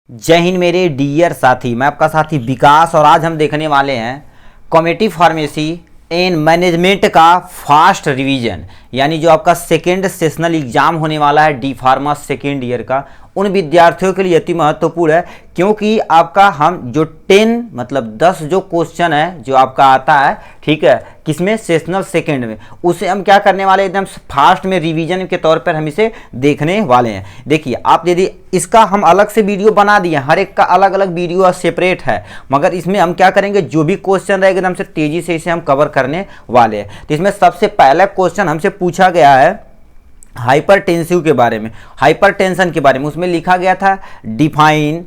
जय हिंद मेरे डियर साथी, मैं आपका साथी विकास और आज हम देखने वाले हैं कॉम्पिटिटिव फार्मेसी एंड मैनेजमेंट का फास्ट रिवीजन, यानी जो आपका सेकेंड सेशनल एग्जाम होने वाला है डी फार्मा सेकेंड ईयर का, उन विद्यार्थियों के लिए अति महत्वपूर्ण है क्योंकि आपका हम जो 10 जो क्वेश्चन है जो आपका आता है, ठीक है, किसमें सेशनल सेकेंड में, उसे हम क्या करने वाले एकदम फास्ट में रिवीजन के तौर पर हम इसे देखने वाले हैं। देखिए आप यदि इसका हम अलग से वीडियो बना दिए, हर एक का अलग अलग वीडियो सेपरेट है, मगर इसमें हम क्या करेंगे, जो भी क्वेश्चन रहेगा एकदम से तेजी से इसे हम कवर करने वाले हैं। तो इसमें सबसे पहला क्वेश्चन हमसे पूछा गया है हाइपरटेंसिव के बारे में, हाइपरटेंशन के बारे में। उसमें लिखा गया था define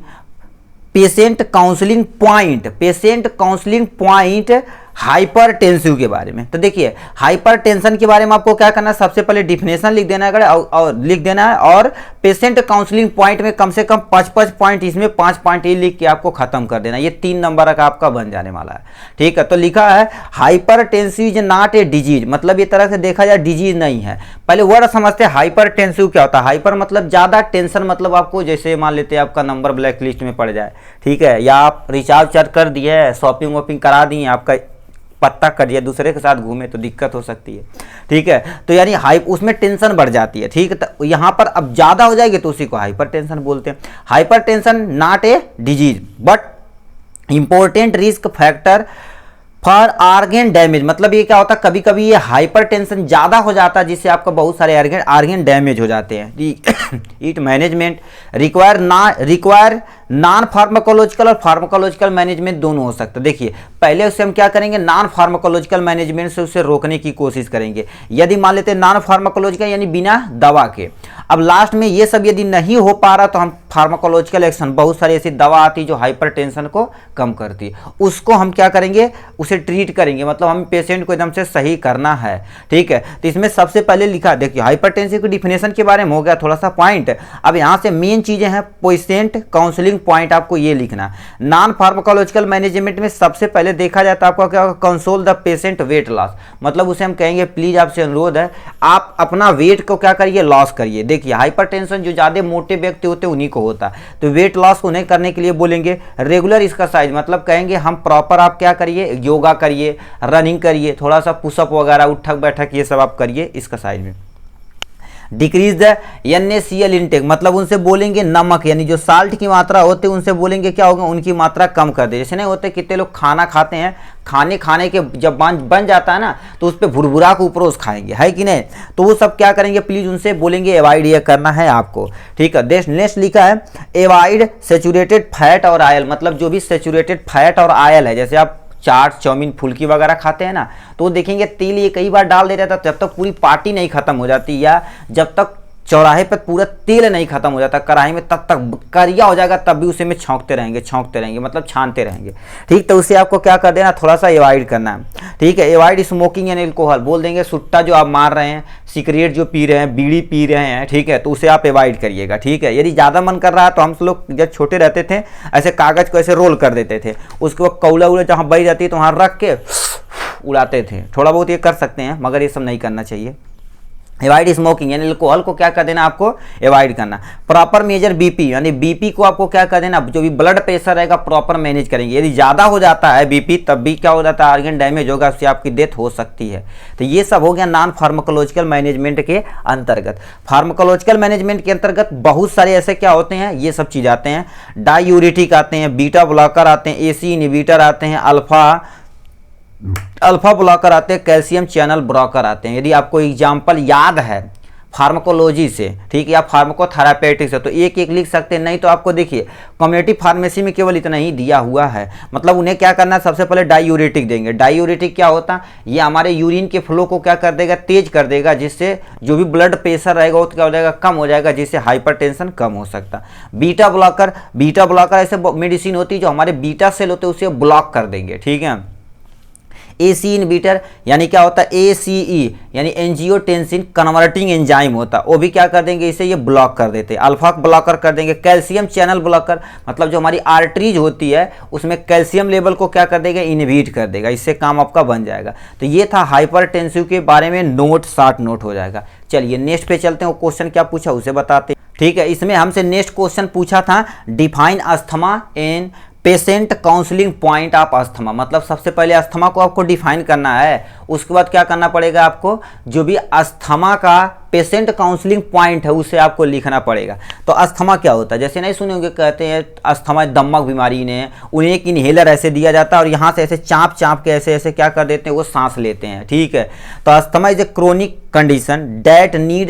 patient counselling point hypertensive के बारे में। तो देखिए हाइपरटेंशन के बारे में आपको क्या करना है, सबसे पहले डिफिनेशन लिख देना है और लिख देना है, और पेशेंट काउंसलिंग पॉइंट में कम से कम 5 पॉइंट, इसमें 5 पॉइंट ये लिख के आपको खत्म कर देना। ये 3 नंबर का आपका बन जाने वाला है, ठीक है। तो लिखा है hypertensive is not a disease, मतलब ये तरह से देखा जाए डिजीज नहीं है। पहले वर्ड समझते हैं हाइपरटेंसिव क्या होता है। हाइपर मतलब ज्यादा, टेंशन मतलब आपको जैसे मान लेते हैं आपका नंबर ब्लैक लिस्ट में पड़ जाए, ठीक है, या आप रिचार्ज कर दिए, शॉपिंग वॉपिंग करा दिए, आपका पत्ता कट दिया, दूसरे के साथ घूमे तो दिक्कत हो सकती है, ठीक है। तो यानी उसमें टेंशन बढ़ जाती है, ठीक है। तो यहाँ पर अब ज्यादा हो जाएगी तो उसी को हाइपरटेंशन बोलते हैं। Hypertension not a disease but important risk factor for organ damage, मतलब ये क्या होता है, कभी कभी ये हाइपरटेंशन ज्यादा हो जाता है जिससे आपका बहुत सारे आर्गन डैमेज हो जाते हैं। It management require non pharmacological और फार्माकोलॉजिकल मैनेजमेंट दोनों हो सकते हैं। देखिए पहले उससे हम क्या करेंगे, नॉन फार्माकोलॉजिकल मैनेजमेंट से उसे रोकने की कोशिश करेंगे। यदि मान लेते हैं नॉन फार्माकोलॉजिकल यानी बिना दवा के, अब लास्ट में ये सब यदि नहीं हो पा रहा तो हम फार्माकोलॉजिकल एक्शन, बहुत सारी ऐसी दवा आती है जो हाइपरटेंशन को कम करती है, उसको हम क्या करेंगे, उसे ट्रीट करेंगे, मतलब हम पेशेंट को एकदम से सही करना है, ठीक है। तो इसमें सबसे पहले लिखा, देखिए हाइपरटेंसिव की डिफिनेशन के बारे में हो गया थोड़ा सा पॉइंट। अब यहाँ से मेन चीजें हैं पेशेंट काउंसलिंग पॉइंट, आपको ये लिखना। नॉन फार्माकोलॉजिकल मैनेजमेंट में सबसे पहले देखा जाता है आपको क्या, console the patient weight loss, मतलब उसे हम कहेंगे प्लीज आपसे अनुरोध है आप अपना वेट को क्या करिए, लॉस करिए। देखिए हाइपरटेंशन जो ज्यादा मोटे व्यक्ति होते हैं उन्हीं को होता है, तो वेट लॉस उन्हें करने के लिए बोलेंगे। रेगुलर एक्सरसाइज मतलब कहेंगे हम प्रॉपर आप क्या करिए, योगा करिए, रनिंग करिए, थोड़ा सा पुशअप वगैरह, उठक बैठक ये सब आप करिए एक्सरसाइज में। डिक्रीज द NaCl इंटेक, मतलब उनसे बोलेंगे नमक यानी जो साल्ट की मात्रा होती है उनसे बोलेंगे क्या होगा, उनकी मात्रा कम कर दे। जैसे नहीं होते कितने लोग खाना खाते हैं, खाने के जब बन जाता है ना तो उस पर भुरभुरा के ऊपर उस खाएंगे, है कि नहीं, तो वो सब क्या करेंगे, प्लीज उनसे बोलेंगे अवॉइड ये करना है आपको, ठीक है। नेक्स्ट लिखा है अवॉइड सैचुरेटेड फैट और ऑयल, मतलब जो भी सैचुरेटेड फैट और ऑयल है, जैसे आप चाट चाउमीन फुल्की वगैरह खाते हैं ना, तो देखेंगे तेल ये कई बार डाल देता था, जब तक पूरी पार्टी नहीं खत्म हो जाती या जब तक चौराहे पर पूरा तेल नहीं खत्म हो जाता कढ़ाई में, तब तक करिया हो जाएगा, तब भी उसे में छौंकते रहेंगे, मतलब छानते रहेंगे, ठीक। तो उसे आपको क्या कर देना, थोड़ा सा अवॉइड करना है, ठीक है। अवॉइड स्मोकिंग एंड एल्कोहल, बोल देंगे सुट्टा जो आप मार रहे हैं, सिगरेट जो पी रहे हैं, बीड़ी पी रहे हैं, ठीक है, तो उसे आप अवॉइड करिएगा, ठीक है। यदि ज़्यादा मन कर रहा है तो हम लोग जब छोटे रहते थे ऐसे कागज़ को ऐसे रोल कर देते थे, उसके बाद कौला उला जहाँ बही जाती है तो वहाँ रख के उड़ाते थे, थोड़ा बहुत ये कर सकते हैं मगर ये सब नहीं करना चाहिए। अवॉइड स्मोकिंग यानी अल्कोहल को क्या कर देना, आपको अवॉइड करना। प्रॉपर मेजर बीपी यानी बीपी को आपको क्या कर देना, जो भी ब्लड प्रेशर रहेगा प्रॉपर मैनेज करेंगे। यदि ज़्यादा हो जाता है बीपी तब भी क्या हो जाता है, आर्गन डैमेज होगा, उससे आपकी डेथ हो सकती है। तो ये सब हो गया नॉन फार्माकोलॉजिकल मैनेजमेंट के अंतर्गत। फार्माकोलॉजिकल मैनेजमेट के अंतर्गत बहुत सारे ऐसे क्या होते हैं, ये सब चीज़ आते हैं, डायूरिटिक आते हैं, बीटा ब्लॉकर आते हैं, AC इनहिबिटर आते हैं, अल्फा ब्लॉकर आते हैं, कैल्शियम चैनल ब्लॉकर आते हैं। यदि आपको एग्जाम्पल याद है फार्माकोलॉजी से, ठीक है, या फार्माकोथेरापेटिक्स से, तो एक एक लिख सकते हैं, नहीं तो आपको देखिए कम्युनिटी फार्मेसी में केवल इतना ही दिया हुआ है। मतलब उन्हें क्या करना है, सबसे पहले डायूरेटिक देंगे। डायूरेटिक क्या होता है, ये हमारे यूरिन के फ्लो को क्या कर देगा, तेज कर देगा, जिससे जो भी ब्लड प्रेशर रहेगा वो क्या हो जाएगा, कम हो जाएगा, जिससे हाइपरटेंशन कम हो सकता। बीटा ब्लॉकर ऐसे मेडिसिन होती है जो हमारे बीटा सेल होते हैं उसे ब्लॉक कर देंगे, ठीक है। AC इनहिबिटर यानी क्या होता है, ACE यानी एंजियोटेंसिन कन्वर्टिंग एंजाइम होता है, वो भी क्या कर देंगे, इसे ये ब्लॉक कर देते हैं। अल्फा ब्लॉकर कर देंगे। कैल्शियम चैनल ब्लॉकर मतलब जो हमारी आर्टरीज होती है उसमें कैल्शियम लेवल को क्या कर देगा, इनहिबिट कर देगा, इससे काम आपका बन जाएगा। तो ये था हाइपरटेंसिव के बारे में, शॉर्ट नोट हो जाएगा। चलिए नेक्स्ट पे चलते हैं, वो क्वेश्चन क्या पूछा उसे बताते हैं। ठीक है, इसमें हमसे नेक्स्ट क्वेश्चन पूछा था, define asthma in patient counselling point of asthma. मतलब सबसे पहले अस्थमा को आपको डिफाइन करना है, उसके बाद क्या करना पड़ेगा आपको, जो भी अस्थमा का पेशेंट काउंसलिंग पॉइंट है उसे आपको लिखना पड़ेगा। तो अस्थमा क्या होता है, जैसे नहीं सुने होंगे, कहते हैं अस्थमा दमक बीमारी ने, उन्हें एक इन्हेलर ऐसे दिया जाता है और यहाँ से ऐसे चाँप चाँप के ऐसे ऐसे क्या कर देते हैं, वो सांस लेते हैं। ठीक है, तो asthma is a chronic condition date need,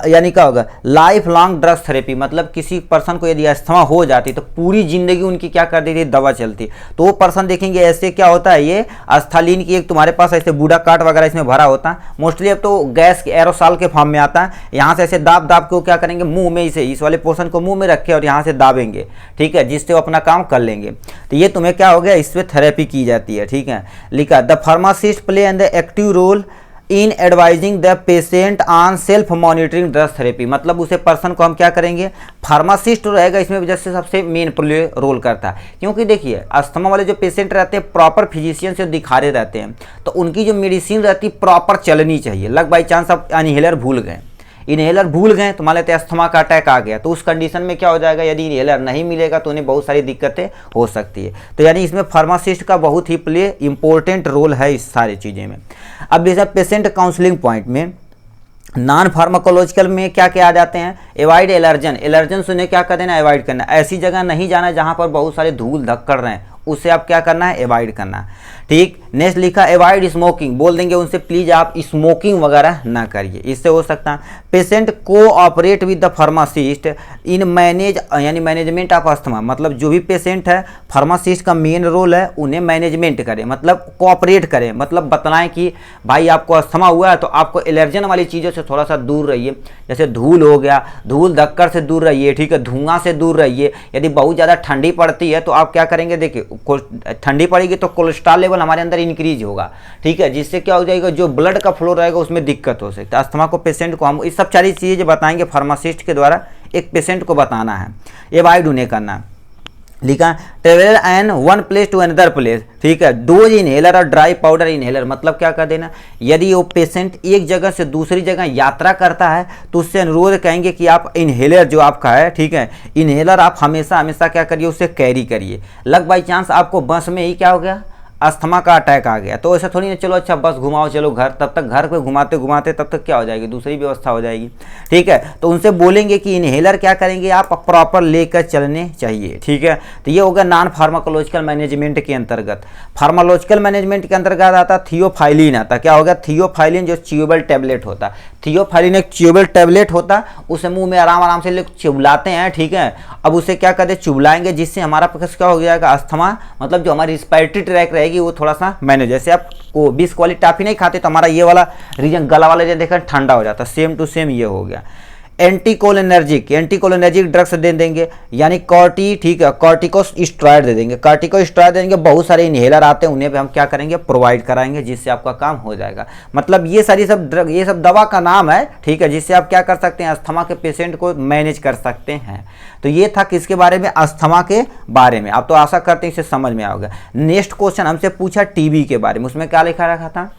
यानी क्या होगा, लाइफ लॉन्ग ड्रग्स थेरेपी। मतलब किसी पर्सन को यदि अस्थमा हो जाती तो पूरी जिंदगी उनकी क्या कर देती, दवा चलती। तो वो पर्सन देखेंगे ऐसे क्या होता है, ये अस्थालीन की एक तुम्हारे पास ऐसे बूढ़ा काट वगैरह इसमें भरा होता है, मोस्टली अब तो गैस के एरोसॉल के फॉर्म में आता है। यहाँ से ऐसे दाब दाब के क्या करेंगे, मुंह में इसे इस वाले पोर्शन को मुंह में रखे और यहाँ से दाबेंगे। ठीक है, जिससे वो अपना काम कर लेंगे। तो ये तुम्हें क्या हो गया, इस पर थेरेपी की जाती है। ठीक है, लिखा the pharmacist play and the active role in advising the patient on self monitoring drugs therapy. मतलब उसे पर्सन को हम क्या करेंगे, फार्मासिस्ट रहेगा इसमें वजह से सबसे मेन प्ले रोल करता है। क्योंकि देखिए अस्थमा वाले जो पेशेंट रहते हैं प्रॉपर फिजिशियन से दिखा रहे रहते हैं, तो उनकी जो मेडिसिन रहती है प्रॉपर चलनी चाहिए। लग बाई चांस आप इन्हेलर भूल गए, इन्हेलर भूल गए तो मान लेते अस्थमा का अटैक आ गया, तो उस कंडीशन में क्या हो जाएगा, यदि इन्हेलर नहीं मिलेगा तो उन्हें बहुत सारी दिक्कतें हो सकती है। तो यानी इसमें फार्मासिस्ट का बहुत ही प्ले इंपॉर्टेंट रोल है इस सारी चीज़ें में। अब जैसे पेशेंट काउंसलिंग पॉइंट में नॉन फार्माकोलॉजिकल में क्या क्या आ जाते हैं, एवॉइड एलर्जन। एलर्जन से उन्हें क्या कर देना, अवॉइड करना। ऐसी जगह नहीं जाना जहाँ पर बहुत सारे धूल धक्कड़ रहे हैं, उससे आप क्या करना है, अवॉइड करना। ठीक, नेक्स्ट लिखा अवॉइड स्मोकिंग, बोल देंगे उनसे प्लीज आप स्मोकिंग वगैरह ना करिए, इससे हो सकता है। Patient cooperate with the pharmacist in manage, यानी मैनेजमेंट ऑफ अस्थमा। मतलब जो भी पेशेंट है फार्मासिस्ट का मेन रोल है उन्हें मैनेजमेंट करें, मतलब कोऑपरेट करें, मतलब बतलाएं कि भाई आपको अस्थमा हुआ है तो आपको एलर्जन वाली चीज़ों से थोड़ा सा दूर रहिए। जैसे धूल हो गया, धूल धक्कड़ से दूर रहिए। ठीक है, धुआं से दूर रहिए। यदि बहुत ज़्यादा ठंडी पड़ती है तो आप क्या करेंगे, देखिए ठंडी पड़ेगी तो कोलेस्ट्रॉल लेवल हमारे अंदर इंक्रीज होगा। ठीक है, जिससे क्या हो जाएगा, जो ब्लड का फ्लो रहेगा उसमें दिक्कत हो सकती है। अस्थमा को पेशेंट को हम इस सब सारी चीज़ें बताएंगे फार्मासिस्ट के द्वारा, एक पेशेंट को बताना है, अवॉइड उन्हें करना। लिखा travel and one place to another place. ठीक है, डोज इनहेलर और ड्राई पाउडर इनहेलर। मतलब क्या कर देना, यदि वो पेशेंट एक जगह से दूसरी जगह यात्रा करता है तो उससे अनुरोध कहेंगे कि आप इनहेलर जो आपका है, ठीक है, इनहेलर आप हमेशा हमेशा क्या करिए, उसे कैरी करिए। लग बाई चांस आपको बस में ही क्या हो गया, अस्थमा का अटैक आ गया, तो ऐसा थोड़ी ना चलो अच्छा बस घुमाओ चलो घर, तब तक घर पे घुमाते घुमाते तब तक क्या हो जाएगी, दूसरी व्यवस्था हो जाएगी। ठीक है, तो उनसे बोलेंगे कि इनहेलर क्या करेंगे आप प्रॉपर लेकर चलने चाहिए। ठीक है, तो ये होगा नॉन फार्माकोलॉजिकल मैनेजमेंट के अंतर्गत। फार्माकोलॉजिकल मैनेजमेंट के अंतर्गत आता थियोफाइलिन आता। क्या होगा, थियोफाइलिन जो च्यूबल टैबलेट होता। थियोफाइलिन एक च्यूबल टैबलेट होता, उसे मुंह में आराम आराम से लोग चुबलाते हैं। ठीक है, अब उसे क्या करते चुबलाएंगे, जिससे हमारा क्या हो जाएगा, अस्थमा मतलब जो हमारी रिस्पायरेटरी ट्रैक रहेगी वो थोड़ा सा मैनेज। जैसे आप को 20 वाली टॉफी नहीं खाते तो हमारा ये वाला रीजन गला वाला रीजन देखकर ठंडा हो जाता, सेम टू सेम ये हो गया। एंटीकोलिनर्जिक ड्रग्स दे देंगे, यानी कॉर्टी, ठीक है, कॉर्टिकोस्टेरॉइड दे देंगे। कॉर्टिकोस्टेरॉइड दे देंगे, बहुत सारे इनहेलर आते हैं उन्हें भी हम क्या करेंगे, प्रोवाइड कराएंगे, जिससे आपका काम हो जाएगा। मतलब ये सारी सब ड्रग, ये सब दवा का नाम है। ठीक है, जिससे आप क्या कर सकते हैं, अस्थमा के पेशेंट को मैनेज कर सकते हैं। तो ये था किसके बारे में, अस्थमा के बारे में। आप तो आशा करते हैं इसे समझ में आओगे। नेक्स्ट क्वेश्चन हमसे पूछा टीबी के बारे में, उसमें क्या लिखा रखा था,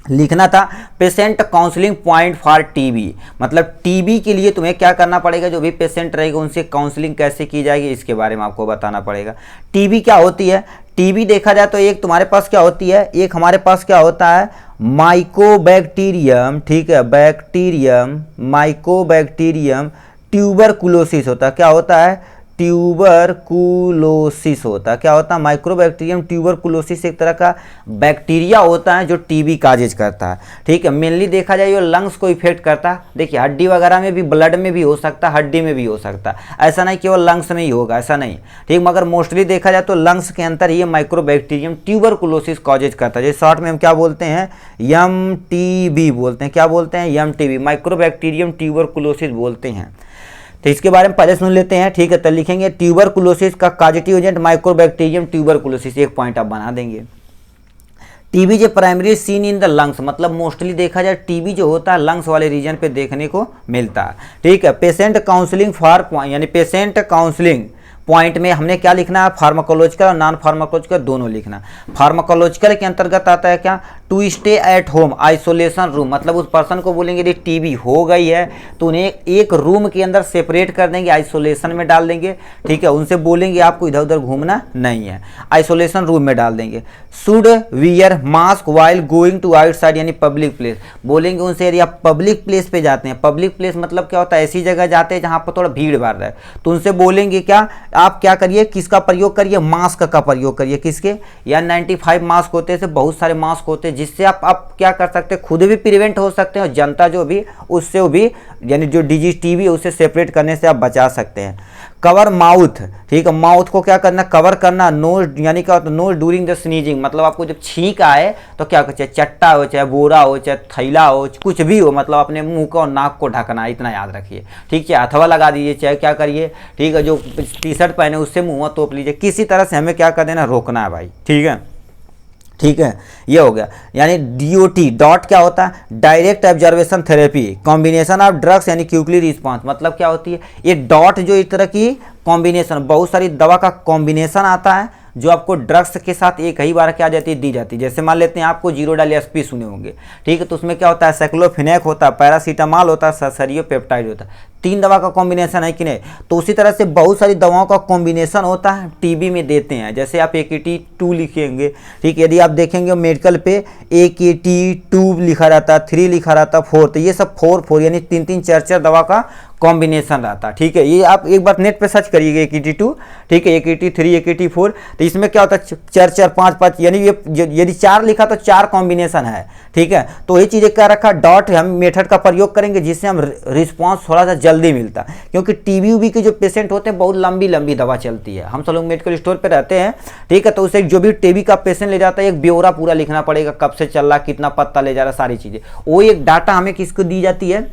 लिखना था patient counselling point for TB. मतलब टीबी के लिए तुम्हें क्या करना पड़ेगा, जो भी पेशेंट रहेगा उनसे काउंसलिंग कैसे की जाएगी इसके बारे में आपको बताना पड़ेगा। टीबी क्या होती है, टीबी देखा जाए तो एक तुम्हारे पास क्या होती है, एक हमारे पास क्या होता है माइकोबैक्टीरियम। ठीक है, बैक्टीरियम माइकोबैक्टीरियम ट्यूबरकुलोसिस होता है। क्या होता है, ट्यूबरकुलोसिस होता है। क्या होता है, माइक्रोबैक्टीरियम ट्यूबरकुलोसिस एक तरह का बैक्टीरिया होता है जो टीबी काजेज करता है। ठीक है, मेनली देखा जाए ये लंग्स को इफेक्ट करता है। देखिए हड्डी वगैरह में भी, ब्लड में भी हो सकता है, हड्डी में भी हो सकता है, ऐसा नहीं केवल लंग्स में ही होगा, ऐसा नहीं। ठीक, मगर मोस्टली देखा जाए तो लंग्स के अंदर ये माइक्रोबैक्टीरियम ट्यूबरकुलोसिस कॉजेज करता है, जैसे शॉर्ट में हम क्या बोलते हैं, MTB बोलते हैं। क्या बोलते हैं, MTB, माइक्रोबैक्टीरियम ट्यूबरकुलोसिस बोलते हैं। तो इसके बारे में पहले सुन लेते हैं। ठीक है, तो लिखेंगे ट्यूबरकुलोसिस का कॉजेटिव एजेंट माइक्रोबैक्टीरियम ट्यूबरकुलोसिस, एक पॉइंट आप बना देंगे। टीबी जो primary seen in the lungs, मतलब मोस्टली देखा जाए टीबी जो होता है लंग्स वाले रीजन पे देखने को मिलता है। ठीक है, पेशेंट काउंसलिंग फॉर, यानी पेशेंट काउंसलिंग पॉइंट में हमने क्या लिखना है, फार्माकोलॉजिकल और नॉन फार्माकोलॉजिकल दोनों लिखना। फार्माकोलॉजिकल के अंतर्गत आता है क्या, to stay at home isolation room, मतलब उस पर्सन को बोलेंगे यदि टीबी हो गई है तो उन्हें एक रूम के अंदर सेपरेट कर देंगे, आइसोलेशन में डाल देंगे, ठीक है। उनसे बोलेंगे आपको इधर उधर घूमना नहीं है, आइसोलेशन रूम में डाल देंगे। Should wear mask while going to outside यानी पब्लिक प्लेस, बोलेंगे उनसे यदि आप पब्लिक प्लेस पे जाते हैं, पब्लिक प्लेस मतलब क्या होता है, ऐसी जगह जाते हैं जहां पर थोड़ा भीड़ भाड़ रहा है, तो उनसे बोलेंगे क्या, आप क्या करिए, किसका प्रयोग करिए, मास्क का प्रयोग करिए। किसके, या 95 मास्क होते हैं, बहुत सारे मास्क होते हैं जिससे आप क्या कर सकते हैं, खुद भी प्रिवेंट हो सकते हैं और जनता जो भी उससे भी यानी जो डिजीज टीबी है उससे सेपरेट करने से आप बचा सकते हैं। कवर माउथ, ठीक है, माउथ को क्या करना, कवर करना। नोज यानी क्या होता है, नोज ड्यूरिंग द स्नीजिंग, मतलब आपको जब छींक आए तो क्या चाहे चट्टा हो, चाहे बोरा हो, चाहे थैला हो, कुछ भी हो, मतलब अपने मुंह को और नाक को ढकना, इतना याद रखिए, ठीक है। अथवा लगा दीजिए, चाहे क्या करिए, ठीक है, जो टी शर्ट पहने उससे मुंह तोप लीजिए, किसी तरह से हमें क्या कर देना, रोकना है भाई, ठीक है, ठीक है। ये हो गया। यानी डीओटी, डॉट क्या होता है, direct observation therapy, combination of drugs यानी क्विकली रिस्पांस, मतलब क्या होती है ये डॉट, जो इस तरह की कॉम्बिनेशन, बहुत सारी दवा का कॉम्बिनेशन आता है जो आपको ड्रग्स के साथ एक ही बार क्या जाती है, दी जाती है। जैसे मान लेते हैं आपको जीरोडाल एसपी सुने होंगे, ठीक है, तो उसमें क्या होता है, साइक्लोफिनेक होता है, पैरासीटामॉल होता है, सरियोपेप्टाइड होता है, 3 दवा का कॉम्बिनेशन है कि नहीं। तो उसी तरह से बहुत सारी दवाओं का कॉम्बिनेशन होता है, टीबी में देते हैं। जैसे आप AKT2 लिखेंगे, ठीक है, यदि आप देखेंगे मेडिकल पे AKT2 लिखा रहता है, 3 लिखा रहता है, 4, तो ये सब 4 यानी 3 4 दवा का कॉम्बिनेशन रहता है, ठीक है। ये आप एक बार नेट पे सर्च करिएगा AKT2, ठीक है, AKT3, AKT4, तो इसमें क्या होता है 4 5 यानी ये यदि 4 लिखा तो 4 कॉम्बिनेशन है, ठीक है। तो ये चीज़ें क्या रखा, डॉट हम मेथड का प्रयोग करेंगे जिससे हम रिस्पॉन्स थोड़ा सा जल्दी मिलता है, क्योंकि टीबी के जो पेशेंट होते हैं बहुत लंबी लंबी दवा चलती है। हम सब लोग मेडिकल स्टोर पे रहते हैं, ठीक है, तो उसे जो भी टीबी का पेशेंट ले जाता है एक ब्यौरा पूरा लिखना पड़ेगा, कब से चल रहा, कितना पत्ता ले जा रहा, सारी चीज़ें, वो एक डाटा हमें किसको दी जाती है,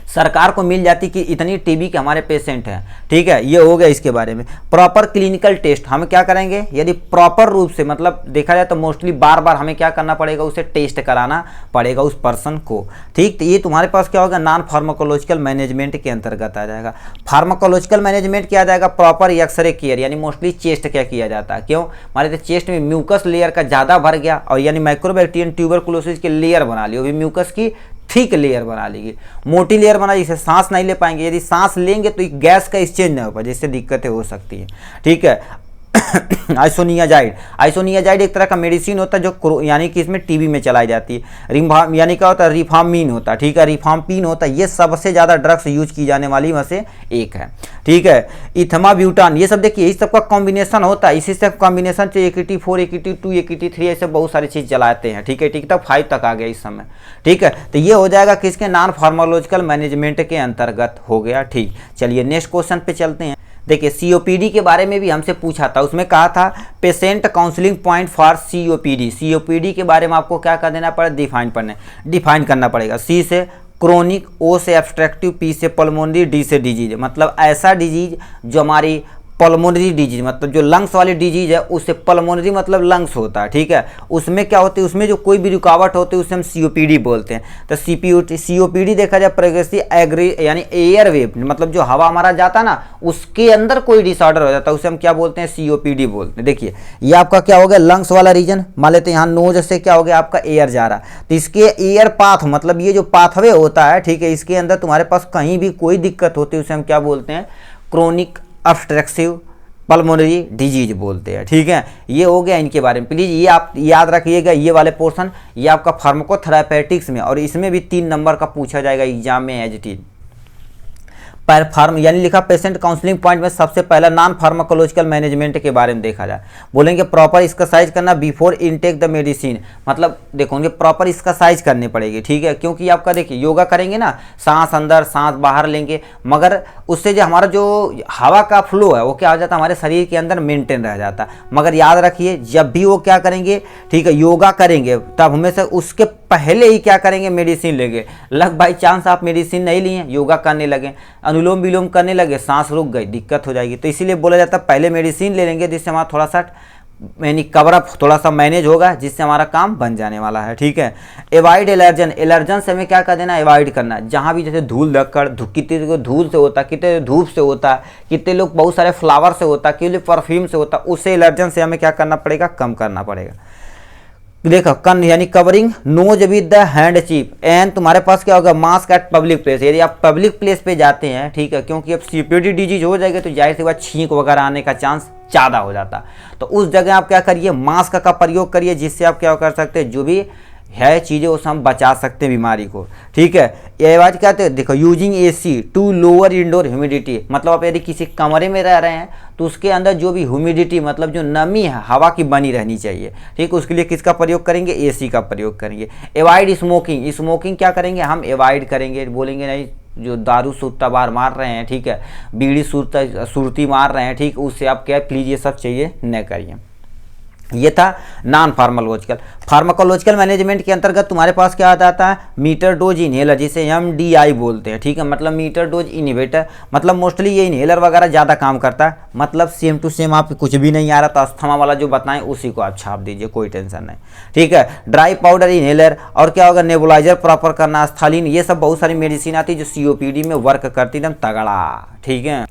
सरकार को मिल जाती कि इतनी टीबी के हमारे पेशेंट हैं, ठीक है। ये हो गया इसके बारे में। प्रॉपर क्लिनिकल टेस्ट हम क्या करेंगे, यदि प्रॉपर रूप से मतलब देखा जाए तो मोस्टली बार बार हमें क्या करना पड़ेगा, उसे टेस्ट कराना पड़ेगा उस पर्सन को, ठीक। तो ये तुम्हारे पास क्या होगा, नॉन फार्माकोलॉजिकल मैनेजमेंट के अंतर्गत आ जाएगा। फार्माकोलॉजिकल मैनेजमेंट क्या आ जाएगा, प्रॉपर एक्सरे केयर, यानी मोस्टली चेस्ट क्या किया जाता है, क्यों, हमारे तो चेस्ट में म्यूकस लेयर का ज़्यादा भर गया और यानी माइक्रोबैक्टीरियम ट्यूबरकुलोसिस की लेयर बना ली, वो भी म्यूकस की थिक लेयर बना लीजिए, मोटी लेयर बना, जिससे सांस नहीं ले पाएंगे। यदि सांस लेंगे तो गैस का एक्सचेंज नहीं होगा, जिससे दिक्कतें हो सकती हैं, ठीक है। आइसोनियाजाइड, आइसोनियाजाइड एक तरह का मेडिसिन होता है जो यानी कि इसमें टीबी में चलाई जाती है। रिफाम यानी क्या होता है, रिफामीन होता है, ठीक है, रिफाम्पिन होता है, ये सबसे ज़्यादा ड्रग्स यूज की जाने वाली में से एक है, ठीक है। इथमाब्यूटान, ये सब देखिए इस सब का कॉम्बिनेशन होता है, इसी से कॉम्बिनेशन से AKT4, AKT2, AKT3 ऐसे बहुत सारी चीज़ चलाते हैं, ठीक है, ठीक तक 5 तक आ गया इस समय, ठीक है। तो ये हो जाएगा किसके, नॉन फार्माकोलॉजिकल मैनेजमेंट के अंतर्गत हो गया, ठीक। चलिए नेक्स्ट क्वेश्चन पे चलते हैं। देखिए COPD के बारे में भी हमसे पूछा था, उसमें कहा था patient counselling point for COPD। COPD के बारे में आपको क्या कर देना पड़ेगा, डिफाइन करना पड़ेगा। C से क्रोनिक, O से एब्स्ट्रक्टिव, P से पल्मोनरी, D से डिजीज, मतलब ऐसा डिजीज जो हमारी पल्मोनरी डिजीज, मतलब जो लंग्स वाली डिजीज है उससे पल्मोनरी मतलब लंग्स होता है, ठीक है। उसमें क्या होती है, उसमें जो कोई भी रुकावट होती है उसे हम COPD बोलते हैं। तो COPD देखा जाए प्रोग्रेसिव एग्री यानी एयर वेव, मतलब जो हवा हमारा जाता है ना उसके अंदर कोई डिसऑर्डर हो जाता है उसे हम क्या बोलते हैं, COPD बोलते हैं। देखिए ये आपका क्या हो गया, लंग्स वाला रीजन, मान लेते हैं यहाँ नोज से क्या हो गया आपका एयर जा रहा, तो इसके एयर पाथ मतलब ये जो पाथवे होता है, ठीक है, इसके अंदर तुम्हारे पास कहीं भी कोई दिक्कत होती है उसे हम क्या बोलते हैं, क्रोनिक ऑब्स्ट्रक्टिव पल्मोनरी डिजीज बोलते हैं, ठीक है। ये हो गया इनके बारे में, प्लीज़ ये आप याद रखिएगा, ये वाले पोर्शन ये आपका फार्माकोथेरापेटिक्स में, और इसमें भी 3 नंबर का पूछा जाएगा एग्जाम में एज इट इज। यानी लिखा पेशेंट काउंसलिंग पॉइंट में सबसे पहला नॉन फार्माकोलॉजिकल मैनेजमेंट के बारे में देखा जाए, बोलेंगे प्रॉपर एक्सरसाइज करना बिफोर इनटेक द मेडिसिन, मतलब देखोगे प्रॉपर एक्सरसाइज करनी पड़ेगी, ठीक है, क्योंकि आपका देखिए योगा करेंगे ना, सांस अंदर सांस बाहर लेंगे, मगर उससे जो हमारा जो हवा का फ्लो है वो क्या हो जाता है हमारे शरीर के अंदर मेंटेन रह जाता है। मगर याद रखिए जब भी वो क्या करेंगे, ठीक है, योगा करेंगे तब हमेशा उसके पहले ही क्या करेंगे, मेडिसिन लेंगे। लग बाई चांस आप मेडिसिन नहीं लिए, योगा करने लगे, अनुलोम विलोम करने लगे, सांस रुक गई, दिक्कत हो जाएगी। तो इसीलिए बोला जाता है पहले मेडिसिन ले लेंगे जिससे हमारा थोड़ा सा यानी कवर अप थोड़ा सा मैनेज होगा, जिससे हमारा काम बन जाने वाला है। ठीक है, एवॉइड एलर्जन, एलर्जन से हमें क्या कर देना, एवॉइड करना। जहाँ भी जैसे धूल धक्कड़, कितने को धूल से होता, कितने धूप से होता, कितने लोग बहुत सारे फ्लावर से होता, कितने परफ्यूम से होता, उससे एलर्जन से हमें क्या करना पड़ेगा, कम करना पड़ेगा। देखो कन यानी covering nose with the handkerchief and तुम्हारे पास क्या होगा, मास्क एट पब्लिक प्लेस, यदि आप पब्लिक प्लेस पे जाते हैं, ठीक है, क्योंकि अब सिक्योरिटी डिजीज हो जाएगा तो जाहिर सी बात छींक वगैरह आने का चांस ज़्यादा हो जाता। तो उस जगह आप क्या करिए, मास्क का प्रयोग करिए, जिससे आप क्या कर सकते हैं, जो भी है चीज़ें उससे हम बचा सकते हैं बीमारी को। ठीक है, ये बात क्या कहते हैं, देखो using AC to lower indoor humidity, मतलब आप यदि किसी कमरे में रह रहे हैं तो उसके अंदर जो भी ह्यूमिडिटी मतलब जो नमी है हवा की बनी रहनी चाहिए। ठीक, उसके लिए किसका प्रयोग करेंगे, एसी का प्रयोग करेंगे। एवॉइड स्मोकिंग, स्मोकिंग क्या करेंगे हम, एवॉइड करेंगे, बोलेंगे नहीं जो दारू सुरता बार मार रहे हैं, ठीक है, बीड़ी सुरती मार रहे हैं, ठीक, उससे आप क्या प्लीज़ ये सब चाहिए न करिए। ये था नॉन फार्माकोलॉजिकल। फार्माकोलॉजिकल मैनेजमेंट के अंतर्गत तुम्हारे पास क्या आता है, मीटर डोज इनहेलर, जिसे MDI बोलते हैं। ठीक है, मतलब मीटर डोज इनहिबिटर, मतलब मोस्टली ये इनहेलर वगैरह ज़्यादा काम करता है। मतलब सेम टू सेम आप कुछ भी नहीं आ रहा तो अस्थमा वाला जो बताएं उसी को आप छाप दीजिए, कोई टेंशन नहीं। ठीक है, ड्राई पाउडर इनहेलर, और क्या होगा, नेबुलाइजर प्रॉपर करना, स्थालीन, ये सब बहुत सारी मेडिसिन आती है जो COPD में वर्क करती एकदम तगड़ा। ठीक है,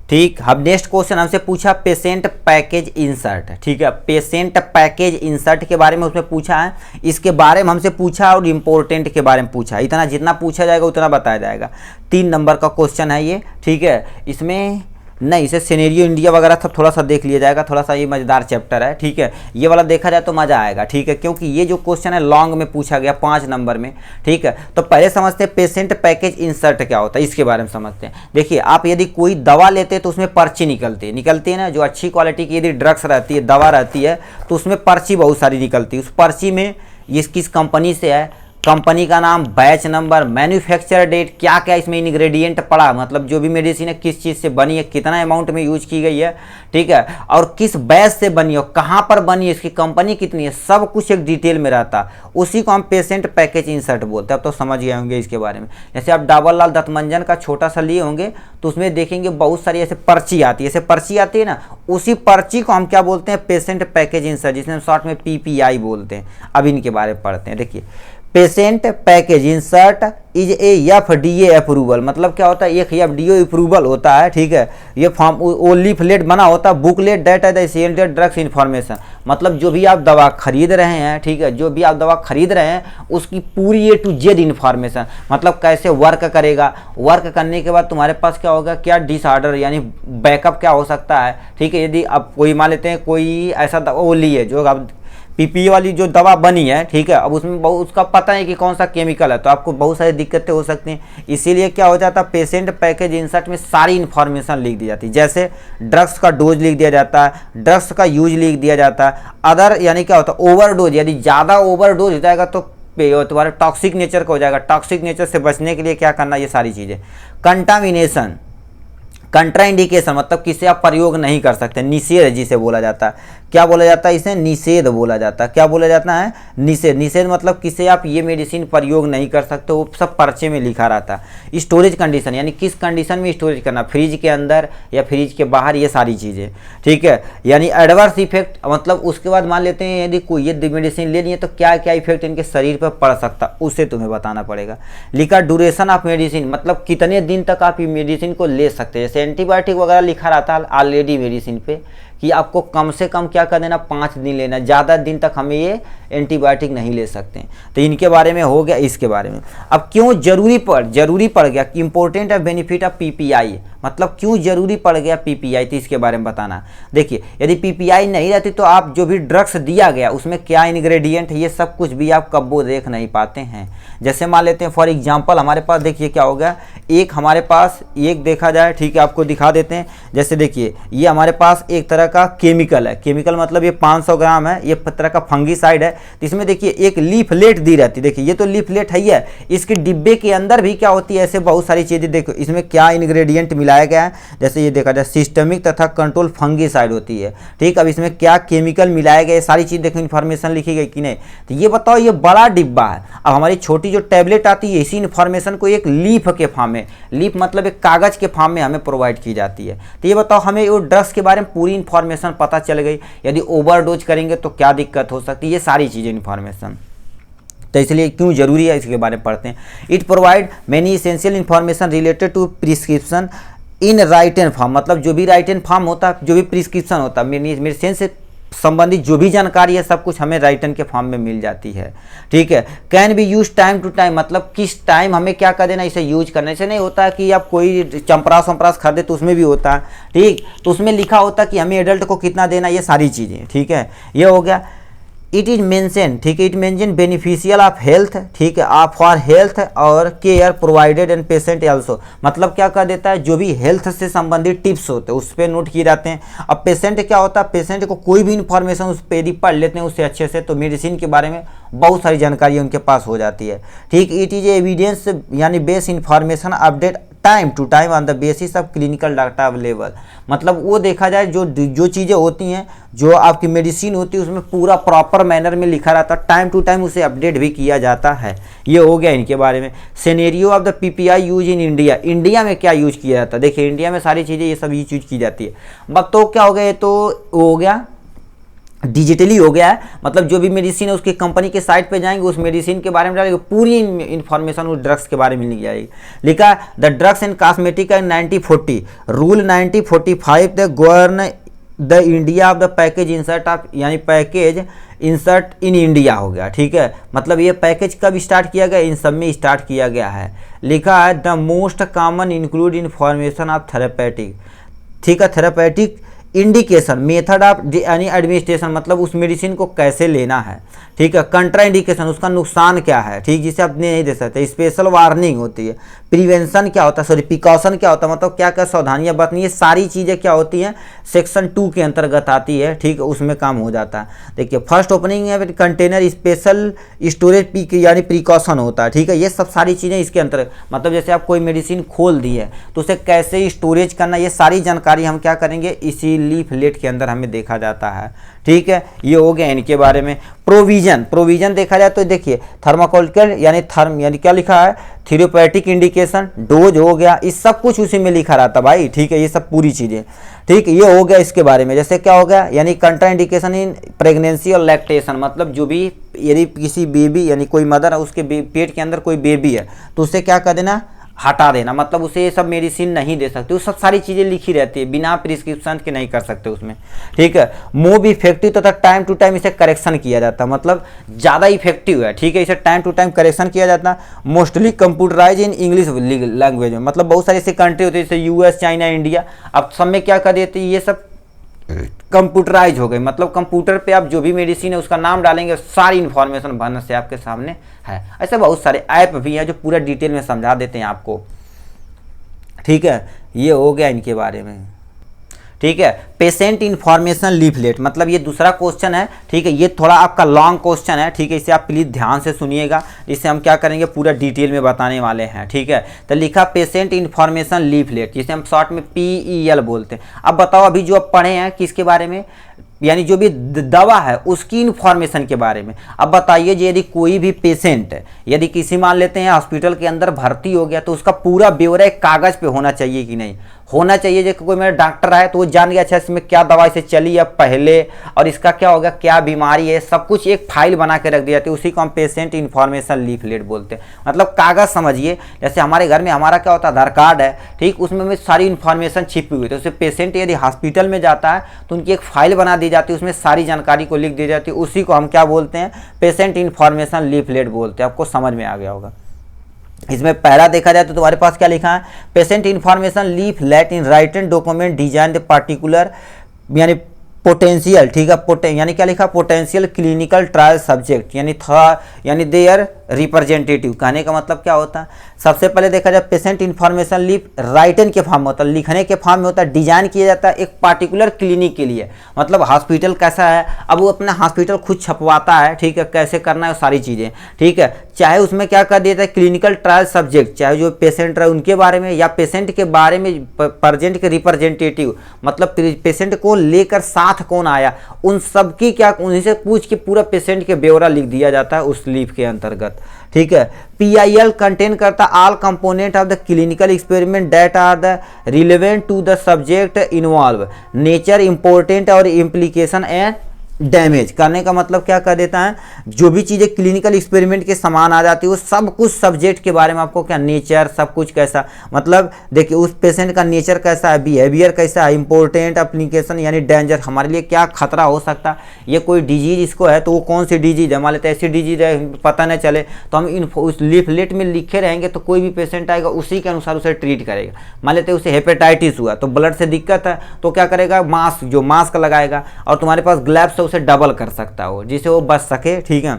ठीक, अब नेक्स्ट क्वेश्चन हमसे पूछा पेशेंट पैकेज इंसर्ट। ठीक है, पेशेंट पैकेज इंसर्ट के बारे में उसमें पूछा है, इसके बारे में हमसे पूछा और इम्पोर्टेंट के बारे में पूछा। इतना जितना पूछा जाएगा उतना बताया जाएगा। 3 नंबर का क्वेश्चन है ये। ठीक है, इसमें नहीं, इसे सिनेरियो इंडिया वगैरह सब थोड़ा सा देख लिया जाएगा, थोड़ा सा ये मज़ेदार चैप्टर है। ठीक है, ये वाला देखा जाए तो मज़ा आएगा। ठीक है, क्योंकि ये जो क्वेश्चन है लॉन्ग में पूछा गया 5 नंबर में। ठीक है, तो पहले समझते हैं पेशेंट पैकेज इंसर्ट क्या होता है, इसके बारे में समझते हैं। देखिए, आप यदि कोई दवा लेते हैं तो उसमें पर्ची निकलती है ना, जो अच्छी क्वालिटी की यदि ड्रग्स रहती है, दवा रहती है, तो उसमें पर्ची बहुत सारी निकलती है। उस पर्ची में ये किस कंपनी से है, कंपनी का नाम, बैच नंबर, मैन्युफैक्चर डेट, क्या क्या इसमें इंग्रेडिएंट पड़ा, मतलब जो भी मेडिसिन है किस चीज़ से बनी है, कितना अमाउंट में यूज की गई है, ठीक है, और किस बैच से बनी है, कहाँ पर बनी है, इसकी कंपनी कितनी है, सब कुछ एक डिटेल में रहता। उसी को हम पेशेंट पैकेज इंसर्ट बोलते हैं। अब तो समझ गए होंगे इसके बारे में। जैसे आप डाबर लाल दत्तमंजन का छोटा सा लिए होंगे तो उसमें देखेंगे बहुत सारी ऐसे पर्ची आती है, ऐसे पर्ची आती है ना, उसी पर्ची को हम क्या बोलते हैं, पेशेंट पैकेज इंसर्ट, जिसे हम शॉर्ट में PPI बोलते हैं। अब इनके बारे में पढ़ते हैं। देखिए, patient package insert is a FDA approval, मतलब क्या होता है, एक FDA अप्रूवल होता है। ठीक है, ये फॉर्म वो लीफलेट बना होता है, बुकलेट डेट है द एसेंशियल ड्रग्स इन्फॉर्मेशन, मतलब जो भी आप दवा खरीद रहे हैं, ठीक है, जो भी आप दवा खरीद रहे हैं उसकी पूरी A to Z इन्फॉर्मेशन, मतलब कैसे वर्क करेगा, वर्क करने के बाद तुम्हारे पास क्या होगा, क्या डिसऑर्डर यानी बैकअप क्या हो सकता है। ठीक है, यदि आप कोई मान लेते हैं कोई ऐसा दवा वो ली है जो आप PPI वाली जो दवा बनी है, ठीक है, अब उसमें बहुत उसका पता है कि कौन सा केमिकल है, तो आपको बहुत सारी दिक्कतें हो सकती हैं। इसीलिए क्या हो जाता है, पेशेंट पैकेज इंसर्ट में सारी इन्फॉर्मेशन लिख दी जाती है। जैसे ड्रग्स का डोज लिख दिया जाता है, ड्रग्स का यूज लिख दिया जाता है, अदर यानी क्या होता है ओवरडोज, यदि ज़्यादा ओवरडोज हो जाएगा तो तुम्हारा टॉक्सिक नेचर का हो जाएगा, टॉक्सिक नेचर से बचने के लिए क्या करना, ये सारी चीज़ें। कंटामिनेशन, कंट्राइंडिकेशन, मतलब किसे आप प्रयोग नहीं कर सकते, निषेध जिसे बोला जाता है, क्या बोला जाता है, इसे निषेध बोला जाता है। क्या बोला जाता है, निषेध। निषेध मतलब किसे आप ये मेडिसिन प्रयोग नहीं कर सकते, वो सब पर्चे में लिखा रहता है। स्टोरेज कंडीशन, यानी किस कंडीशन में स्टोरेज करना, फ्रिज के अंदर या फ्रिज के बाहर, ये सारी चीज़ें। ठीक है, यानी एडवर्स इफेक्ट, मतलब उसके बाद मान लेते हैं यदि कोई ये मेडिसिन ले लिए तो क्या क्या इफेक्ट इनके शरीर पर पड़ सकता, उसे तुम्हें बताना पड़ेगा। लिखा ड्यूरेशन ऑफ मेडिसिन, मतलब कितने दिन तक आप ये मेडिसिन को ले सकते हैं। जैसे एंटीबायोटिक वगैरह लिखा रहता है ऑलरेडी मेडिसिन पे कि आपको कम से कम क्या कर देना, 5 दिन लेना, ज़्यादा दिन तक हमें ये एंटीबायोटिक नहीं ले सकते। तो इनके बारे में हो गया। इसके बारे में अब क्यों जरूरी पड़ गया कि इंपॉर्टेंट है बेनिफिट ऑफ PPI, मतलब क्यों जरूरी पड़ गया PPI, तो इसके बारे में बताना। देखिए, यदि PPI नहीं रहती तो आप जो भी ड्रग्स दिया गया उसमें क्या इंग्रेडिएंट है, ये सब कुछ भी आप कब्बो देख नहीं पाते हैं। जैसे मान लेते हैं फॉर एग्जांपल हमारे पास, देखिए क्या होगा, एक हमारे पास एक देखा जाए, ठीक है, आपको दिखा देते हैं। जैसे देखिए, ये हमारे पास एक तरह का केमिकल है, केमिकल मतलब ये 500 ग्राम है, ये तरह का फंगीसाइड है। तो इसमें देखिए एक लीफलेट दी रहती है, देखिए ये तो लीफलेट है ही है, इसके डिब्बे के अंदर भी क्या होती है, ऐसे बहुत सारी चीज़ें। देखो इसमें क्या इंग्रेडिएंट मिलाया गया है, जैसे ये देखा जाए सिस्टमिक तथा कंट्रोल फंगीसाइड होती है। ठीक, अब इसमें क्या केमिकल मिलाया गया, सारी चीज़ देखो, इन्फॉर्मेशन लिखी गई कि नहीं। तो ये बताओ, ये बड़ा डिब्बा है, अब हमारी छोटी जो टैबलेट आती है इसी इन्फॉर्मेशन को एक लीफ के फॉर्म में, लीफ मतलब एक कागज़ के फॉर्म में हमें प्रोवाइड की जाती है। तो ये बताओ, हमें वो ड्रग्स के बारे में पूरी इन्फॉर्मेशन पता चल गई, यदि ओवरडोज करेंगे तो क्या दिक्कत हो सकती है, ये सारी चीज़ें इन्फॉर्मेशन। तो इसलिए क्यों जरूरी है इसके बारे में पढ़ते हैं। It provide many essential information related to prescription in written form, मतलब जो भी राइटन फॉर्म होता है, जो भी प्रिस्क्रिप्शन होता है, मेडिसिन से संबंधित जो भी जानकारी है सब कुछ हमें राइटन के फॉर्म में मिल जाती है। ठीक है। Can be use time to time, मतलब किस टाइम हमें क्या कर देना, इसे यूज करने से नहीं होता कि आप कोई चंपरास वंपरास खरीदे तो उसमें भी होता है, ठीक, तो उसमें लिखा होता है कि हमें एडल्ट को कितना देना, ये सारी चीज़ें। ठीक है, ये हो गया। इट इज मेंशन, ठीक है, it mention beneficial of health, ठीक है, आप फॉर हेल्थ और care provided and patient also, मतलब क्या कर देता है, जो भी हेल्थ से संबंधित टिप्स होते हैं उस पर नोट किए जाते हैं। अब पेशेंट क्या होता है, पेशेंट को कोई भी इन्फॉर्मेशन उस पर यदि पढ़ लेते हैं उससे अच्छे से, तो मेडिसिन के बारे में बहुत सारी जानकारी उनके पास हो जाती है। ठीक, इट इज एविडेंस यानी base information update time to time on the basis of clinical data available, मतलब वो देखा जाए जो चीज़ें होती हैं, जो आपकी मेडिसिन होती है उसमें पूरा प्रॉपर मैनर में लिखा रहता है, टाइम टू टाइम उसे अपडेट भी किया जाता है। ये हो गया इनके बारे में। Scenario of the PPI use in India, India में क्या यूज किया जाता है, देखिए इंडिया में सारी चीज़ें ये सब यूज की जाती है। बट तो क्या हो गया, ये तो हो गया डिजिटली हो गया है, मतलब जो भी मेडिसिन है उसकी कंपनी के साइट पे जाएंगे, उस मेडिसिन के बारे में डालेंगे, पूरी इन्फॉर्मेशन उस ड्रग्स के बारे में लिखी जाएगी। लिखा the drugs and cosmetic in 1940 rule 1945 the govern the India of the package insert of, यानी पैकेज इंसर्ट इन इंडिया हो गया। ठीक है, मतलब ये पैकेज कब स्टार्ट किया गया, इन सब में स्टार्ट किया गया है। लिखा है the most common include information of therapeutic, ठीक है, थेरेपेटिक इंडिकेशन मेथड ऑफ यानी एडमिनिस्ट्रेशन, मतलब उस मेडिसिन को कैसे लेना है। ठीक है, कंट्रा इंडिकेशन उसका नुकसान क्या है, ठीक, जिसे आप नहीं दे सकते। स्पेशल वार्निंग होती है। प्रिवेंशन क्या होता है, सॉरी प्रिकॉशन क्या होता है, मतलब क्या क्या सावधानियां बरतनी, ये सारी चीज़ें क्या होती हैं सेक्शन 2 के अंतर्गत आती है। ठीक, उसमें काम हो जाता है। देखिए फर्स्ट ओपनिंग है कंटेनर स्पेशल स्टोरेज यानी प्रिकॉशन होता है। ठीक है, ये सब सारी चीज़ें इसके अंतर्गत, मतलब जैसे आप कोई मेडिसिन खोल दी है तो उसे कैसे स्टोरेज करना, ये सारी जानकारी हम क्या करेंगे इसी लीफलेट के अंदर हमें देखा जाता है। ठीक है, ये हो गया इनके बारे में। प्रोविजन देखा जाए तो देखिए थर्माकोलिकल यानी क्या लिखा है, थेरेपेटिक इंडिकेशन, डोज हो गया, इस सब कुछ उसी में लिखा रहता भाई। ठीक है, ये सब पूरी चीज़ें। ठीक, ये हो गया इसके बारे में। जैसे क्या हो गया, यानी कंट्रा इंडिकेशन इन प्रेगनेंसी और लैक्टेशन, मतलब जो भी यदि किसी बेबी यानी कोई मदर है उसके पेट के अंदर कोई बेबी है तो उसे क्या कर देना, हटा देना, मतलब उसे ये सब मेडिसिन नहीं दे सकते। वो सब सारी चीज़ें लिखी रहती है, बिना प्रिस्क्रिप्शन के नहीं कर सकते उसमें। ठीक है, मूव इफेक्टिव तथा टाइम टू टाइम इसे करेक्शन किया जाता है, मतलब ज़्यादा इफेक्टिव है। ठीक है, इसे टाइम टू टाइम करेक्शन किया जाता है। Mostly computerize in English language में, मतलब बहुत सारी ऐसी कंट्री होती है जैसे यूएस, चाइना, इंडिया, अब सब में क्या कर देती है, ये सब कंप्यूटराइज हो गए, मतलब कंप्यूटर पे आप जो भी मेडिसिन है उसका नाम डालेंगे, सारी इन्फॉर्मेशन भरने से आपके सामने है। ऐसे बहुत सारे ऐप भी हैं जो पूरा डिटेल में समझा देते हैं आपको। ठीक है, ये हो गया इनके बारे में। ठीक है, पेशेंट इन्फॉर्मेशन लीफलेट, मतलब ये दूसरा क्वेश्चन है। ठीक है, ये थोड़ा आपका लॉन्ग क्वेश्चन है। ठीक है, इसे आप प्लीज़ ध्यान से सुनिएगा, इसे हम क्या करेंगे पूरा डिटेल में बताने वाले हैं। ठीक है, तो लिखा पेशेंट इन्फॉर्मेशन लीफलेट, जिसे हम शॉर्ट में PEL बोलते हैं। अब बताओ अभी जो आप पढ़े हैं किसके बारे में, यानी जो भी दवा है उसकी इन्फॉर्मेशन के बारे में। अब बताइए यदि कोई भी पेशेंट यदि किसी मान लेते हैं हॉस्पिटल के अंदर भर्ती हो गया तो उसका पूरा ब्यौरा एक कागज़ पे होना चाहिए कि नहीं होना चाहिए। जैसे कोई मेरा डॉक्टर है तो वो जान गया अच्छा इसमें क्या दवा से चली है पहले और इसका क्या होगा, क्या बीमारी है, सब कुछ एक फाइल बना के रख दी जाती है। उसी को हम पेशेंट इन्फॉर्मेशन लीफलेट बोलते हैं। मतलब कागज़ समझिए, जैसे हमारे घर में हमारा क्या होता है आधार कार्ड है, ठीक, उसमें सारी इन्फॉर्मेशन छिपी हुई है। तो उसे पेशेंट यदि हॉस्पिटल में जाता है तो उनकी एक फाइल बना दी जाती है, उसमें सारी जानकारी को लिख दी जाती है। उसी को हम क्या बोलते हैं, पेशेंट इन्फॉर्मेशन लीफलेट बोलते हैं। आपको समझ में आ गया होगा। इसमें पहला देखा जाए तो तुम्हारे पास क्या लिखा है, patient information leaflet in written document design the particular यानी पोटेंशियल, ठीक है, यानी क्या लिखा, पोटेंशियल क्लिनिकल ट्रायल सब्जेक्ट, यानी देयर रिप्रेजेंटेटिव। कहने का मतलब क्या होता है, सबसे पहले देखा जाए पेशेंट इन्फॉर्मेशन लीफ राइटन के फॉर्म में होता है, लिखने के फॉर्म में होता है, डिजाइन किया जाता है एक पार्टिकुलर क्लिनिक के लिए। मतलब हॉस्पिटल कैसा है, अब वो अपना हॉस्पिटल खुद छपवाता है, ठीक है, कैसे करना है सारी चीज़ें, ठीक है। चाहे उसमें क्या कर देता है क्लिनिकल ट्रायल सब्जेक्ट, चाहे जो पेशेंट रहे उनके बारे में या पेशेंट के बारे में प्रेजेंट के रिप्रेजेंटेटिव, मतलब पेशेंट को लेकर साथ कौन आया, उन सब की क्या उन्हीं से पूछ के पूरा पेशेंट के ब्यौरा लिख दिया जाता है उस लीफ के अंतर्गत। ठीक है, PIL कंटेन करता all component of the clinical experiment that are the relevant to the subject involve, nature important और इम्प्लीकेशन एंड डैमेज। करने का मतलब क्या कर देता है, जो भी चीज़ें क्लिनिकल एक्सपेरिमेंट के समान आ जाती है वो सब कुछ सब्जेक्ट के बारे में आपको क्या, नेचर सब कुछ कैसा, मतलब देखिए उस पेशेंट का नेचर कैसा है, बिहेवियर कैसा है, इंपॉर्टेंट, एप्लीकेशन यानी डेंजर, हमारे लिए क्या खतरा हो सकता है, ये कोई डिजीज इसको है तो वो कौन सी डिजीज है, मान लेते ऐसी डिजीज है पता नहीं चले तो हम उस लीफलेट में लिखे रहेंगे तो कोई भी पेशेंट आएगा उसी के अनुसार उसे ट्रीट करेगा। मान लेते उसे हेपेटाइटिस हुआ तो ब्लड से दिक्कत है तो क्या करेगा, मास्क लगाएगा, और तुम्हारे पास ग्लव्स उसे डबल कर सकता हो जिससे वो बच सके। ठीक है,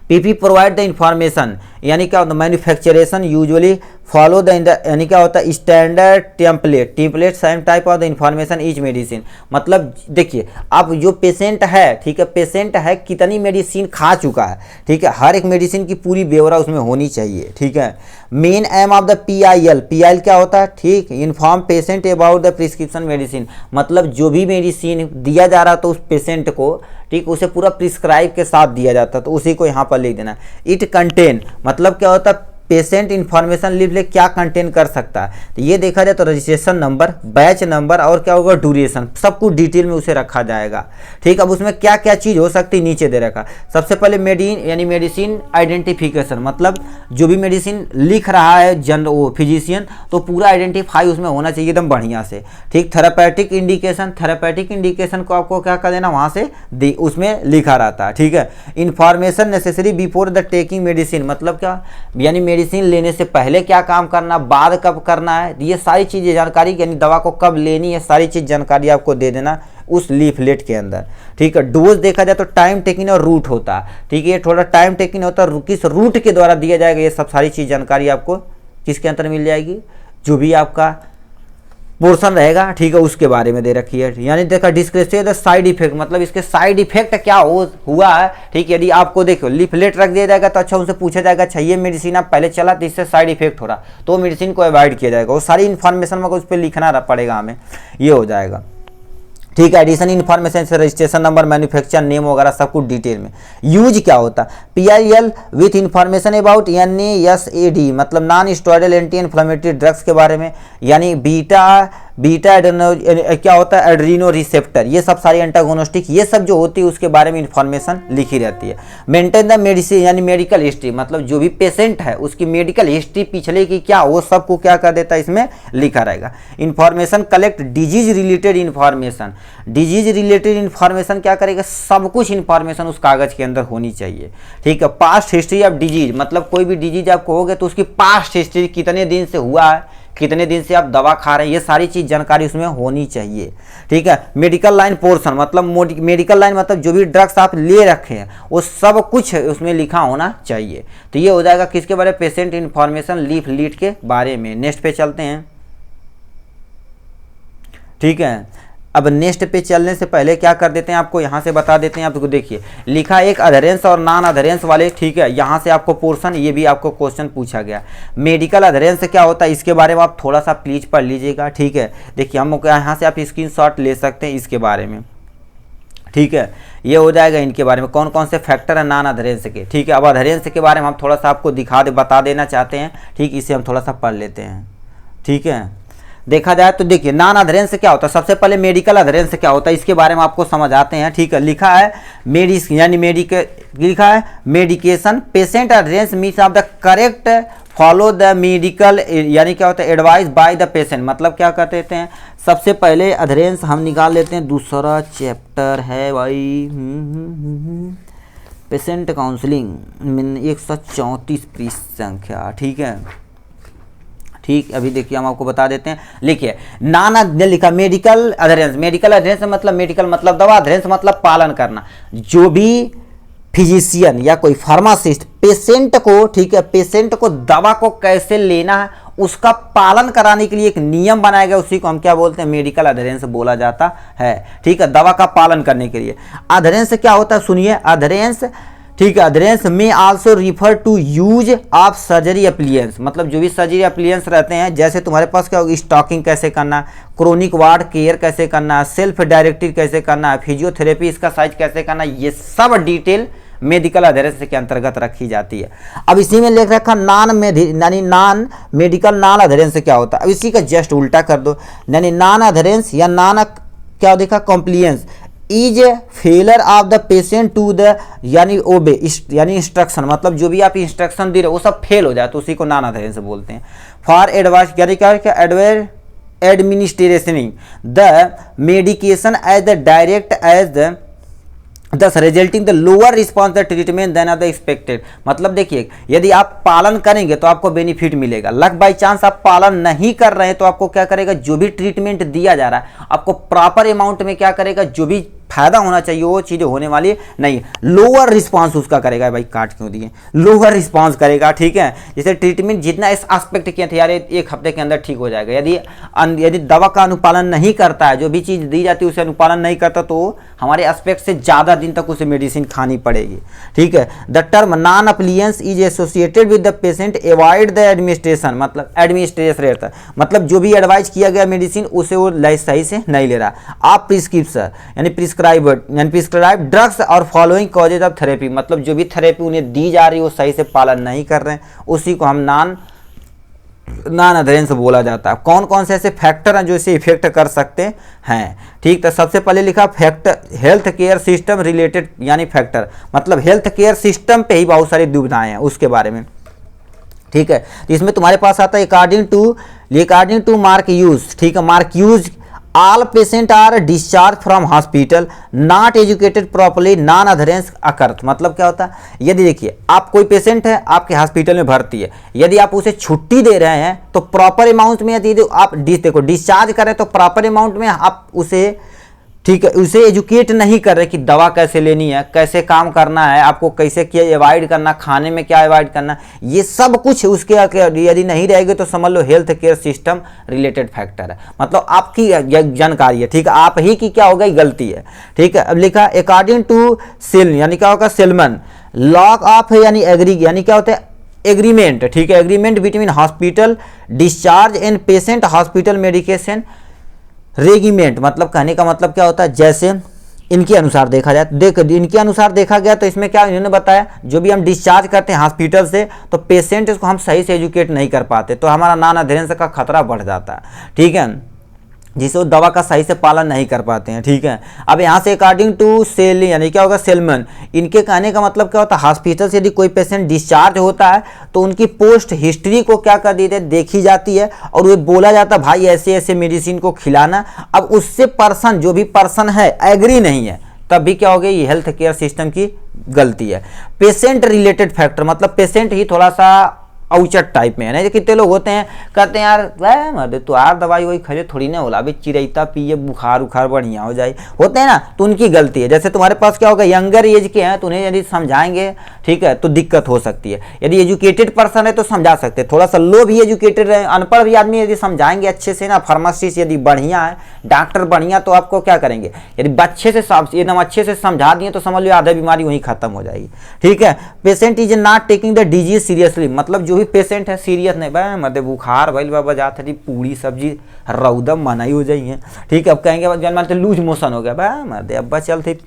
पीपी प्रोवाइड द इंफॉर्मेशन, यानी क्या होता है, मैन्युफैक्चरेशन यूजुअली फॉलो द यानी क्या होता है, standard template same type of the information each medicine. मतलब देखिए अब जो पेशेंट है, ठीक है, पेशेंट है कितनी मेडिसिन खा चुका है, ठीक है, हर एक मेडिसिन की पूरी ब्यौरा उसमें होनी चाहिए। ठीक है, main M of the PIL क्या होता है, ठीक, inform patient about the prescription medicine, मतलब जो भी मेडिसिन दिया जा रहा तो उस पेशेंट को, ठीक, उसे पूरा प्रिस्क्राइब के साथ दिया जाता तो उसी को यहाँ पर लिख देना। इट कंटेन मतलब क्या होता है, पेशेंट इन्फॉर्मेशन लीफलेट क्या कंटेन कर सकता है, तो ये देखा जाए तो रजिस्ट्रेशन नंबर, बैच नंबर और क्या होगा, ड्यूरेशन, सब कुछ डिटेल में उसे रखा जाएगा। ठीक, अब उसमें क्या क्या चीज़ हो सकती है नीचे दे रखा। सबसे पहले यानी मेडिसिन आइडेंटिफिकेशन, मतलब जो भी मेडिसिन लिख रहा है वो फिजिशियन तो पूरा आइडेंटिफाई उसमें होना चाहिए एकदम बढ़िया से। ठीक, थेरापेटिक इंडिकेशन को आपको क्या कर देना, वहाँ से उसमें लिखा रहता है। ठीक है, information necessary before the taking medicine, मतलब क्या, यानी मेडिसिन लेने से पहले क्या काम करना, बाद कब करना है, ये सारी चीज़ें जानकारी, यानी दवा को कब लेनी है, सारी चीज़ जानकारी आपको दे देना उस लीफलेट के अंदर। ठीक है, डोज देखा जाए तो टाइम टेकिंग और रूट होता है। ठीक है, ये थोड़ा टाइम टेकिंग होता है, किस रूट के द्वारा दिया जाएगा, ये सब सारी चीज़ जानकारी आपको किसके अंदर मिल जाएगी, जो भी आपका पोर्शन रहेगा, ठीक है, उसके बारे में दे रखी है। यानी देखा डिस्क्रिप्शन द साइड इफेक्ट, मतलब इसके साइड इफेक्ट क्या हुआ है। ठीक है, यदि आपको देखो लीफलेट रख दिया जाएगा तो अच्छा उनसे पूछा जाएगा, अच्छा ये मेडिसिन आप पहले चला तो इससे साइड इफेक्ट हो रहा तो मेडिसिन को अवॉइड किया जाएगा, वो सारी इन्फॉर्मेशन में उस पर लिखना पड़ेगा हमें, ये हो जाएगा। ठीक है, एडिशन इन्फॉर्मेशन से रजिस्ट्रेशन नंबर, मैन्युफैक्चर नेम वगैरह सब कुछ डिटेल में। यूज क्या होता है, PIL with information about NSAID, मतलब non steroidal anti inflammatory drugs के बारे में, यानी बीटा क्या होता है, एड्रीनो रिसेप्टर, ये सब सारी एंटागोनिस्टिक, ये सब जो होती है उसके बारे में इंफॉर्मेशन लिखी रहती है। मेंटेन द मेडिसिन यानी मेडिकल हिस्ट्री, मतलब जो भी पेशेंट है उसकी मेडिकल हिस्ट्री पिछले की क्या, वो सबको क्या कर देता है, इसमें लिखा रहेगा। Information collect disease related information, disease related information क्या करेगा, सब कुछ इंफॉर्मेशन उस कागज के अंदर होनी चाहिए। ठीक है, पास्ट हिस्ट्री ऑफ डिजीज, मतलब कोई भी डिजीज आपको हो गया तो उसकी पास्ट हिस्ट्री, कितने दिन से हुआ है, कितने दिन से आप दवा खा रहे हैं, ये सारी चीज जानकारी उसमें होनी चाहिए। ठीक है, मेडिकल लाइन पोर्शन, मतलब मेडिकल लाइन मतलब जो भी ड्रग्स आप ले रखे हैं वो सब कुछ उसमें लिखा होना चाहिए। तो ये हो जाएगा किसके बारे में, पेशेंट इन्फॉर्मेशन लीफलेट के बारे में। नेक्स्ट पे चलते हैं। ठीक है, अब नेक्स्ट पे चलने से पहले क्या कर देते हैं, आपको यहाँ से बता देते हैं। आपको देखिए लिखा एक अधरेंस और नॉन अधरेंस वाले। ठीक है, यहाँ से आपको पोर्शन, ये भी आपको क्वेश्चन पूछा गया। मेडिकल अधरेंस क्या होता है, इसके बारे में आप थोड़ा सा प्लीज पढ़ लीजिएगा। ठीक है, देखिए हम यहाँ से आप स्क्रीनशॉट ले सकते हैं इसके बारे में। ठीक है, ये हो जाएगा इनके बारे में कौन कौन से फैक्टर है नॉन अधरेंस के। ठीक है, अब अधरेंस के बारे में हम थोड़ा सा आपको बता देना चाहते हैं। ठीक, इसे हम थोड़ा सा पढ़ लेते हैं। ठीक है, देखा जाए तो देखिए नॉन अधरेंस क्या होता है, सबसे पहले मेडिकल अधरेंस क्या होता है इसके बारे में आपको समझ आते हैं। ठीक है, लिखा है लिखा है medication patient adherence means of the correct follow the medical, यानी क्या होता है एडवाइस बाय द पेशेंट, मतलब क्या कहते हैं। सबसे पहले अधरेंस हम निकाल लेते हैं, दूसरा चैप्टर है भाई पेशेंट काउंसलिंग 134 पृष्ठ संख्या। ठीक है, ठीक, अभी देखिए हम आपको बता देते हैं। लिखिए ने लिखा मेडिकल अधरेंस, मेडिकल अधरेंस मतलब मेडिकल मतलब दवा, अधरेंस मतलब पालन करना। जो भी फिजिशियन या कोई फार्मासिस्ट पेशेंट को, ठीक है, पेशेंट को दवा को कैसे लेना है उसका पालन कराने के लिए एक नियम बनाया गया, उसी को हम क्या बोलते हैं, मेडिकल अधरेंस बोला जाता है। ठीक है, दवा का पालन करने के लिए। अधरेंस क्या होता है सुनिए, अधरेंस, ठीक है, अधरेंस में also refer to use of surgery appliances, मतलब जो भी सर्जरी अप्लियंस रहते हैं, जैसे तुम्हारे पास क्या होगी, स्टॉकिंग कैसे करना है, क्रोनिक वार्ड केयर कैसे करना है, सेल्फ डायरेक्टेड कैसे करना है, फिजियोथेरेपी इसका साइज कैसे करना है, ये सब डिटेल मेडिकल अधेरेंस के अंतर्गत रखी जाती है। अब इसी में लिख रखा नॉन मेडिकल नॉन अधेरेंस क्या होता है। अब इसी का जस्ट उल्टा कर दो, यानी नॉन अधेरेंस या नॉन क्या देखा compliance is failure of the patient to the यानी ओबे यानी इंस्ट्रक्शन, मतलब जो भी आप इंस्ट्रक्शन दे रहे हो वो सब फेल हो जाए तो उसी को नॉन अधेरेंस बोलते हैं। फॉर एडवाइस यानी क्या adverse administering the medication as the direct as the thus resulting the lower response the treatment then the expected. मतलब देखिए यदि आप पालन करेंगे तो आपको बेनिफिट मिलेगा, लक बाई चांस आप पालन नहीं कर रहे हैं तो आपको क्या करेगा, जो भी ट्रीटमेंट दिया जा रहा है आपको प्रॉपर अमाउंट में क्या करेगा, जो भी फायदा होना चाहिए वो चीज़ें होने वाली नहीं, लोअर रिस्पांस उसका करेगा। भाई काट क्यों दिए, लोअर रिस्पांस करेगा, ठीक है। जैसे ट्रीटमेंट जितना इस एस्पेक्ट किया था यार एक हफ्ते के अंदर ठीक हो जाएगा, यदि दवा का अनुपालन नहीं करता है, जो भी चीज़ दी जाती है उसे अनुपालन नहीं करता तो हमारे एस्पेक्ट से ज़्यादा दिन तक उसे मेडिसिन खानी पड़ेगी, ठीक है। The term non appliance is associated with the patient avoid the administration, मतलब एडमिनिस्ट्रेशन रहता है, मतलब जो भी एडवाइस किया गया मेडिसिन उसे वो सही से नहीं ले रहा। आप प्रिस्क्रिप्शन यानी प्रिस्क्राइब ड्रग्स और फॉलोइंग कॉजेज ऑफ थेरेपी, मतलब जो भी थेरेपी उन्हें दी जा रही है वो सही से पालन नहीं कर रहे हैं, उसी को हम नॉन अधेरेंस बोला जाता है। कौन कौन से ऐसे फैक्टर हैं जो इसे इफेक्ट कर सकते हैं, ठीक। तो सबसे पहले लिखा factor health care system related यानी फैक्टर, मतलब हेल्थ केयर सिस्टम पे ही बहुत सारी दुविधाएं हैं उसके बारे में, ठीक है। तो इसमें तुम्हारे पास आता है अकॉर्डिंग टू मार्क यूज, ठीक है। Mark use all patient are discharged from hospital not educated properly non adherence occurs, मतलब क्या होता है, यदि देखिए आप कोई पेशेंट है आपके हॉस्पिटल में भर्ती है, यदि आप उसे छुट्टी दे रहे हैं तो प्रॉपर अमाउंट में, यदि आप डिस्चार्ज करें तो प्रॉपर अमाउंट में आप उसे, ठीक है, उसे एजुकेट नहीं कर रहे कि दवा कैसे लेनी है, कैसे काम करना है, आपको कैसे क्या अवॉइड करना, खाने में क्या अवॉइड करना, ये सब कुछ उसके यदि नहीं रहेगी तो समझ लो health care system related factor है, मतलब आपकी जानकारी है, ठीक है, आप ही की क्या हो गई गलती है, ठीक है। अब लिखा अकॉर्डिंग टू सेल यानी क्या होगा सेलमन लॉक ऑफ यानी एग्री यानी क्या होता है एग्रीमेंट, ठीक है, agreement between hospital discharge and patient hospital medication regiment, मतलब कहने का मतलब क्या होता है, जैसे इनके अनुसार देखा जाए, इनके अनुसार देखा गया तो इसमें क्या इन्होंने बताया, जो भी हम डिस्चार्ज करते हैं हॉस्पिटल से तो पेशेंट को हम सही से एजुकेट नहीं कर पाते तो हमारा नॉन अधेरेंस का खतरा बढ़ जाता है, ठीक है, जिसे वो दवा का सही से पालन नहीं कर पाते हैं, ठीक है। अब यहाँ से अकॉर्डिंग टू सेल यानी क्या होगा सेलमन, इनके कहने का मतलब क्या होता है, हॉस्पिटल से यदि कोई पेशेंट डिस्चार्ज होता है तो उनकी पोस्ट हिस्ट्री को क्या कर देते देखी जाती है और वो बोला जाता है भाई ऐसे ऐसे मेडिसिन को खिलाना। अब उससे पर्सन जो भी पर्सन है एग्री नहीं है तब भी क्या हो गई, ये हेल्थ केयर सिस्टम की गलती है। पेशेंट रिलेटेड फैक्टर, मतलब पेशेंट ही थोड़ा सा औचट टाइप में है ना, कितने लोग होते हैं कहते हैं यार मर्द तो यार दवाई वही खरीदे थोड़ी ना होला, अभी चिरैता पिए बुखार उखार बढ़िया हो जाए, होते हैं ना, तो उनकी गलती है। जैसे तुम्हारे पास क्या होगा यंगर एज के हैं तो उन्हें यदि समझाएंगे, ठीक है, तो दिक्कत हो सकती है। यदि एजुकेटेड पर्सन है तो समझा सकते हैं, थोड़ा सा लो भी एजुकेटेड है अनपढ़ भी आदमी यदि समझाएंगे अच्छे से ना, फार्मासिस्ट यदि बढ़िया है, डॉक्टर बढ़िया, तो आपको क्या करेंगे, यदि अच्छे से एकदम अच्छे से समझा दिए तो समझ लो आधा बीमारी वहीं खत्म हो जाएगी, ठीक है। Patient is not taking the disease seriously, मतलब जो भी पेशेंट है सीरियस नहीं, भाई मध्य बुखार भइल बाबा जाते थी पूरी सब्जी रौदम मनाई हो जाइए, ठीक है। अब कहेंगे जन मानते लूज मोशन हो गया, भाई मध्य अब्बा चलते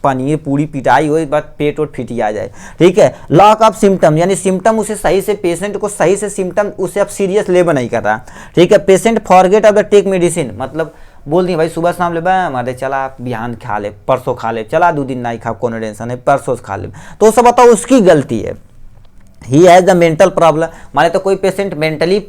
पनीर पूरी पिटाई हो बाद पेट और फिटी आ जाए, ठीक है। लॉक ऑफ सिम्टम यानी सिम्टम उसे सही से पेशेंट को सही से सिम्टम उसे अब सीरियस लेवल नहीं कर रहा, ठीक है। Patient forget of the take medicine, मतलब बोल दी भाई सुबह शाम ले मारे चला बिहान खा ले परसों खा ले, चला 2 दिन नहीं खा कोनो टेंशन है परसों खा ले, तो सब बताओ उसकी गलती है। He has the mental problem, माने तो कोई पेशेंट मेंटली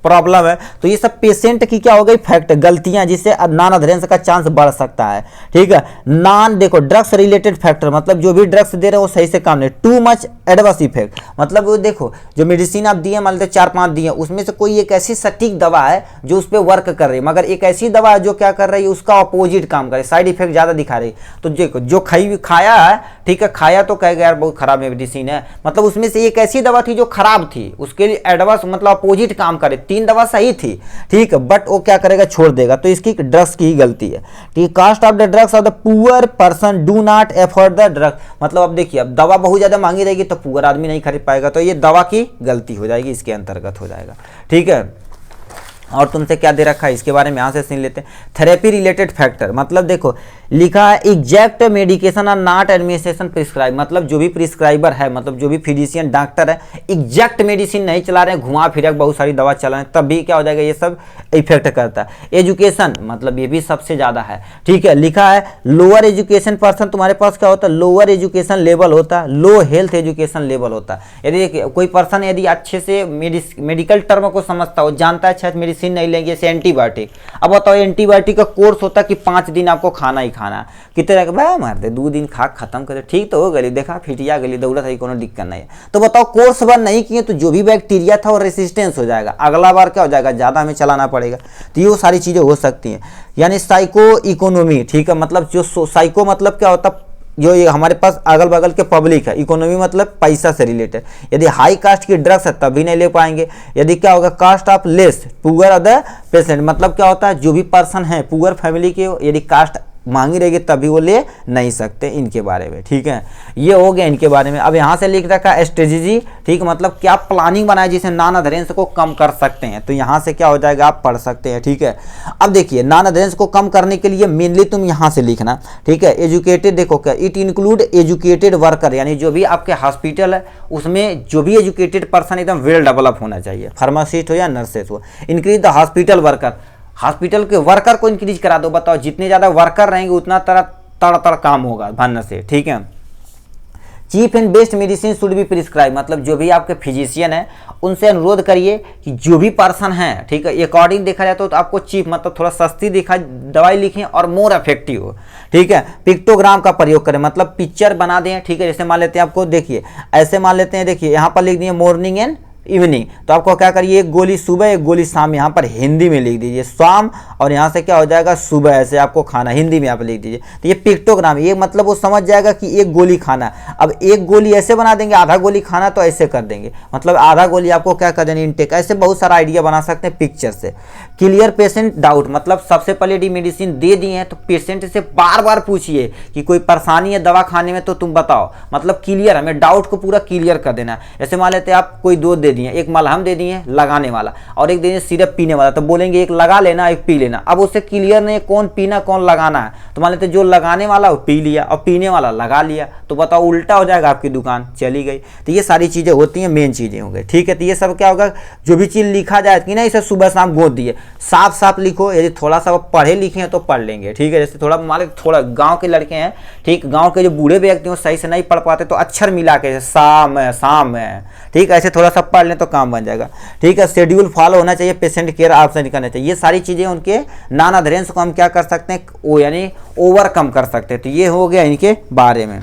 प्रॉब्लम है तो ये सब पेशेंट की क्या हो गई फैक्ट गलतियां जिससे नॉन अधेरेंस का चांस बढ़ सकता है, ठीक है। नॉन देखो ड्रग्स रिलेटेड फैक्टर, मतलब जो भी ड्रग्स दे रहे हो वो सही से काम नहीं। टू मच एडवर्स इफेक्ट, मतलब वो देखो जो मेडिसिन आप दिए मान लो 4-5 दिए उसमें से कोई एक ऐसी सटीक दवा है जो उस पर वर्क कर रही है, मगर एक ऐसी दवा है जो क्या कर रही है उसका अपोजिट काम करे, साइड इफेक्ट ज़्यादा दिखा रही, तो देखो जो खाया है, ठीक है, खाया तो कहेगा यार बहुत खराब मेडिसिन है, मतलब उसमें से एक ऐसी दवा थी जो खराब थी, उसके लिए एडवर्स मतलब अपोजिट काम करे, 3 दवा सही थी, ठीक है, बट वो क्या करेगा छोड़ देगा, तो इसकी ड्रग्स की ही गलती है, ठीक। Cost of the drugs of the poor person do not afford the drug, मतलब अब देखिए अब दवा बहुत ज्यादा महंगी रहेगी तो पुअर आदमी नहीं खरीद पाएगा, तो ये दवा की गलती हो जाएगी, इसके अंतर्गत हो जाएगा, ठीक है। और तुमसे क्या दे रखा है इसके बारे में यहाँ से सुन लेते हैं। थेरेपी रिलेटेड फैक्टर, मतलब देखो लिखा है exact medication are not administration prescribe, मतलब जो भी प्रिस्क्राइबर है, मतलब जो भी फिजिशियन डॉक्टर है, एग्जैक्ट मेडिसिन नहीं चला रहे हैं, घुमा फिरा बहुत सारी दवा चला रहे हैं, तब भी क्या हो जाएगा, ये सब इफेक्ट करता है। एजुकेशन मतलब ये भी सबसे ज़्यादा है, ठीक है। लिखा है लोअर एजुकेशन पर्सन, तुम्हारे पास क्या होता है, लोअर एजुकेशन लेवल होता है, लो हेल्थ एजुकेशन लेवल होता है। यदि कोई पर्सन यदि अच्छे से मेडिकल टर्म को समझता हो, जानता है शायद मेडिसिन नहीं लेंगे, जैसे एंटीबायोटिक, अब बताओ एंटीबायोटिक का कोर्स होता है कि 5 दिन आपको खाना ही खाना, कितने भाई मार दे 2 दिन खा खत्म करे, ठीक तो हो गई, देखा फिटिया गली दौड़ा था, कोनो दिक्कत नहीं है। तो बताओ कोर्स वन नहीं किए तो जो भी बैक्टीरिया था वो रेसिस्टेंस हो जाएगा, अगला बार क्या हो जाएगा, ज़्यादा हमें चलाना पड़ेगा। तो ये सारी चीज़ें हो सकती हैं। यानी साइको इकोनॉमी, ठीक है, मतलब जो साइको मतलब क्या होता है, जो ये हमारे पास अगल बगल के पब्लिक है, इकोनॉमी मतलब पैसा से रिलेटेड। यदि हाई कास्ट की ड्रग्स है तभी नहीं ले पाएंगे। यदि क्या होगा, cost of less poor of the patient, मतलब क्या होता है, जो भी पर्सन है पुअर फैमिली के, यदि कास्ट मांगी रहेगी तभी वो ले नहीं सकते, इनके बारे में, ठीक है। ये हो गया इनके बारे में। अब यहाँ से लिख रखा है स्ट्रेटेजी, ठीक, मतलब क्या प्लानिंग बनाए जिसे नॉन अधेरेंस को कम कर सकते हैं। तो यहाँ से क्या हो जाएगा, आप पढ़ सकते हैं, ठीक है। अब देखिए नॉन अधेरेंस को कम करने के लिए मेनली तुम यहाँ से लिखना, ठीक है। एजुकेटेड, देखो क्या, इट इंक्लूड एजुकेटेड वर्कर, यानी जो भी आपके हॉस्पिटल है उसमें जो भी एजुकेटेड पर्सन एकदम वेल डेवलप होना चाहिए, फार्मासिस्ट हो या नर्सेस हो। Increase the hospital worker, hospital के वर्कर को इंक्रीज करा दो। बताओ जितने ज़्यादा वर्कर रहेंगे उतना तड़ काम होगा भन्न से, ठीक है। Cheap and best medicine should be prescribe, मतलब जो भी आपके फिजिशियन है उनसे अनुरोध करिए कि जो भी पर्सन है, ठीक है, अकॉर्डिंग देखा जाए तो आपको चीप मतलब थोड़ा सस्ती दिखा दवाई लिखें और मोर इफेक्टिव हो, ठीक है। पिक्टोग्राम का प्रयोग करें, मतलब पिक्चर बना दें, ठीक है। जैसे मान लेते हैं आपको, देखिए ऐसे मान लेते हैं, देखिए यहाँ पर लिख दिए मॉर्निंग एंड इवनिंग, तो आपको क्या करिए, एक गोली सुबह एक गोली शाम, यहाँ पर हिंदी में लिख दीजिए शाम, और यहाँ से क्या हो जाएगा सुबह, ऐसे आपको खाना हिंदी में आप लिख दीजिए। तो ये पिक्टोग्राम, ये मतलब वो समझ जाएगा कि एक गोली खाना। अब एक गोली ऐसे बना देंगे, आधा गोली खाना तो ऐसे कर देंगे, मतलब आधा गोली आपको क्या कर देंगे इनटेक, ऐसे बहुत सारा आइडिया बना सकते हैं पिक्चर से। क्लियर पेशेंट डाउट, मतलब सबसे पहले यदि मेडिसिन दे दिए हैं तो पेशेंट से बार बार पूछिए कि कोई परेशानी है दवा खाने में तो तुम बताओ, मतलब क्लियर, हमें डाउट को पूरा क्लियर कर देना। जैसे मान लेते हैं आप कोई दो दे दिए, एक मलहम दे दिए लगाने वाला और एक दे दिए सिरप पीने वाला, तो बोलेंगे एक लगा लेना एक पी लेना। अब उससे क्लियर नहीं कौन पीना कौन लगाना है, तो मान लेते जो लगाने वाला वो पी लिया और पीने वाला लगा लिया, तो बताओ उल्टा हो जाएगा, आपकी दुकान चली गई। तो ये सारी चीज़ें होती हैं, मेन चीज़ें हो गई, ठीक है। तो ये सब क्या होगा, जो भी चीज़ लिखा जाए कि नहीं इसे सुबह शाम गोद दिए, साफ साफ लिखो। यदि थोड़ा सा पढ़े लिखे हैं तो पढ़ लेंगे, ठीक है। जैसे थोड़ा मान लो थोड़ा गाँव के लड़के हैं, ठीक, गाँव के जो बूढ़े व्यक्ति हैं सही से नहीं पढ़ पाते तो अक्षर मिला के शाम है शाम है, ठीक, ऐसे थोड़ा सा पढ़ लें तो काम बन जाएगा, ठीक है। शेड्यूल फॉलो होना चाहिए, पेशेंट केयर ऑप्शन करना चाहिए। ये सारी चीज़ें उनके नॉन अधेरेंस को हम क्या कर सकते हैं, वो यानी ओवरकम कर सकते हैं। तो ये हो गया इनके बारे में।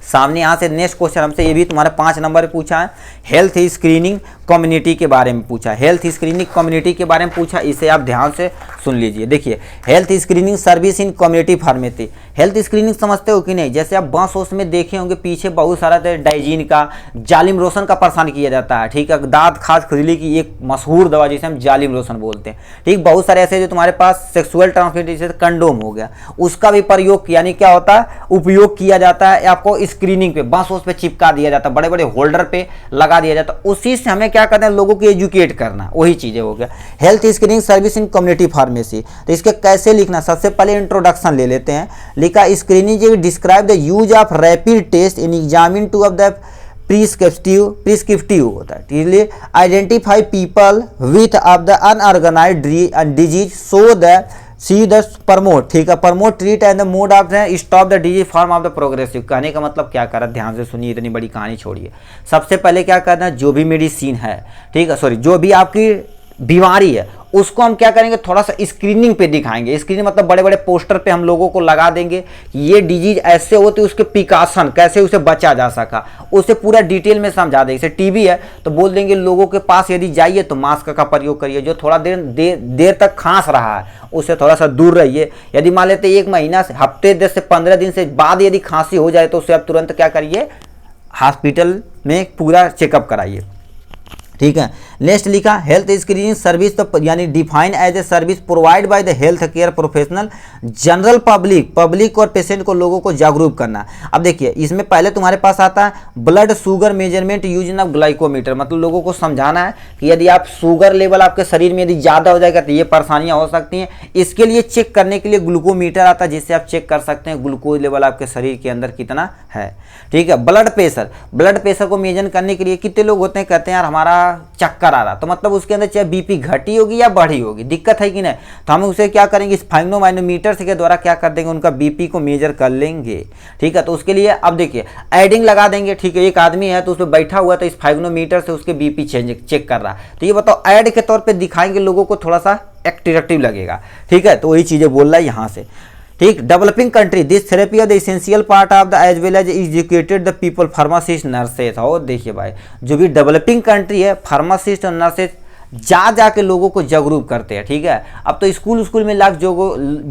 सामने यहाँ से नेक्स्ट क्वेश्चन हमसे ये भी तुम्हारे 5 नंबर पे पूछा है, हेल्थ स्क्रीनिंग कम्युनिटी के बारे में पूछा। हेल्थ स्क्रीनिंग कम्युनिटी के बारे में पूछा, इसे आप ध्यान से सुन लीजिए। देखिए health screening service in community pharmacy, health screening समझते हो कि नहीं। जैसे आप बस वस में देखे होंगे पीछे बहुत सारा डाइजीन का, जालिम रोशन का परेशान किया जाता है, ठीक है। दांत खाज खुजली की एक मशहूर दवा जिसे हम जालिम रोशन बोलते हैं, ठीक। बहुत सारे ऐसे जो तुम्हारे पास सेक्सुअल ट्रांसमिटेड जैसे कंडोम हो गया, उसका भी प्रयोग यानी क्या होता है, उपयोग किया जाता है। आपको स्क्रीनिंग पे बस उस पे चिपका दिया जाता है, बड़े बड़े होल्डर पे लगा दिया जाता है। उसी से हमें क्या करना है, लोगों को एजुकेट करना, वही चीजें हो गया। Health screening service in community pharmacy, तो इसके कैसे लिखना, सबसे पहले इंट्रोडक्शन ले लेते हैं। लिखा screening describe the use of rapid test in examine to of the prescriptive होता है, इसलिए identify people with of the unorganized disease so the see the promote, ठीक है, promote treat and the mode of stop the disease form of the progressive. कहने का मतलब क्या कर रहा है, ध्यान से सुनिए, इतनी बड़ी कहानी छोड़िए। सबसे पहले क्या करना है, जो भी मेडिसिन है, ठीक है, सॉरी जो भी आपकी बीमारी है उसको हम क्या करेंगे, थोड़ा सा स्क्रीनिंग पे दिखाएंगे। स्क्रीनिंग मतलब बड़े बड़े पोस्टर पे हम लोगों को लगा देंगे कि ये डिजीज ऐसे होती है, उसके प्रिकॉशन कैसे उसे बचा जा सका, उसे पूरा डिटेल में समझा देंगे। जैसे टीबी है तो बोल देंगे लोगों के पास यदि जाइए तो मास्क का प्रयोग करिए, जो थोड़ा देर तक खांस रहा है उससे थोड़ा सा दूर रहिए। यदि मान लेते 1 महीना से हफ्ते 10 से 15 दिन से बाद यदि खांसी हो जाए तो उसे आप तुरंत क्या करिए, हॉस्पिटल में पूरा चेकअप कराइए। ठीक है। नेक्स्ट लिखा हेल्थ स्क्रीनिंग सर्विस, तो यानी define as a service provide by the health care professional general public और पेशेंट को, लोगों को जागरूक करना। अब देखिए इसमें पहले तुम्हारे पास आता है blood sugar measurement using of glucometer, मतलब लोगों को समझाना है कि यदि आप शुगर लेवल आपके शरीर में यदि ज़्यादा हो जाएगा तो ये परेशानियां हो सकती हैं। इसके लिए चेक करने के लिए ग्लूकोमीटर आता है, जिससे आप चेक कर सकते हैं ग्लूकोज लेवल आपके शरीर के अंदर कितना है। ठीक है। ब्लड प्रेशर को मेजर करने के लिए कितने लोग होते हैं कहते हैं यार हमारा चक्कर आ रहा, तो मतलब उसके अंदर चाहे बीपी घटी होगी या बढ़ी होगी, दिक्कत है कि नहीं, तो हम उसे क्या करेंगे स्फाइग्नोमाइनोमीटर के द्वारा क्या कर देंगे, उनका बीपी को मेजर कर लेंगे। ठीक है। तो उसके लिए अब देखिए एडिंग लगा देंगे। ठीक है। एक आदमी है तो उस पर बैठा हुआ तो स्फाइग्नोमीटर से उसके बीपी चेक कर रहा, तो ये बताओ ऐड के तौर पर दिखाएंगे लोगों को, थोड़ा सा एक्टिव लगेगा। ठीक है। तो वही चीजें बोल रहा है यहाँ से। ठीक। Developing country this therapy are the essential part of the as well as educated the people pharmacist nurses. और देखिए भाई जो भी डेवलपिंग कंट्री है फार्मासिस्ट और नर्सेज जा के लोगों को जागरूक करते हैं। ठीक है। अब तो स्कूल में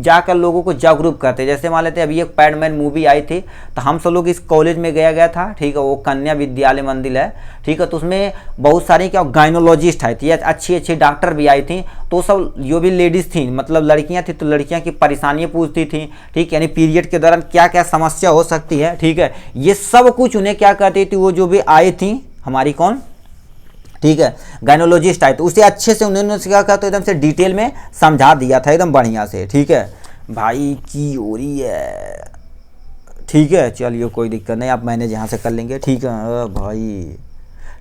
जाकर लोगों को जागरूक करते हैं। जैसे मान लेते हैं अभी एक पैडमैन मूवी आई थी, तो हम सब लोग इस कॉलेज में गया था। ठीक है। वो कन्या विद्यालय मंदिर है। ठीक है। तो उसमें बहुत सारी क्या गायनोलॉजिस्ट आई थी, अच्छी डॉक्टर भी आई थी, तो सब जो भी लेडीज़ थी मतलब लड़कियां थी तो लड़कियां की परेशानियां पूछती थी। ठीक। यानी पीरियड के दौरान क्या क्या समस्या हो सकती है। ठीक है। ये सब कुछ उन्हें क्या करती थी, वो जो भी आई थी हमारी कौन, ठीक है, गायनोलॉजिस्ट आए, तो उसे अच्छे से उन्होंने क्या कहा तो एकदम से डिटेल में समझा दिया था एकदम बढ़िया से। ठीक है भाई की हो रही है। ठीक है। चलिए कोई दिक्कत नहीं, आप मैनेज यहाँ से कर लेंगे। ठीक है भाई।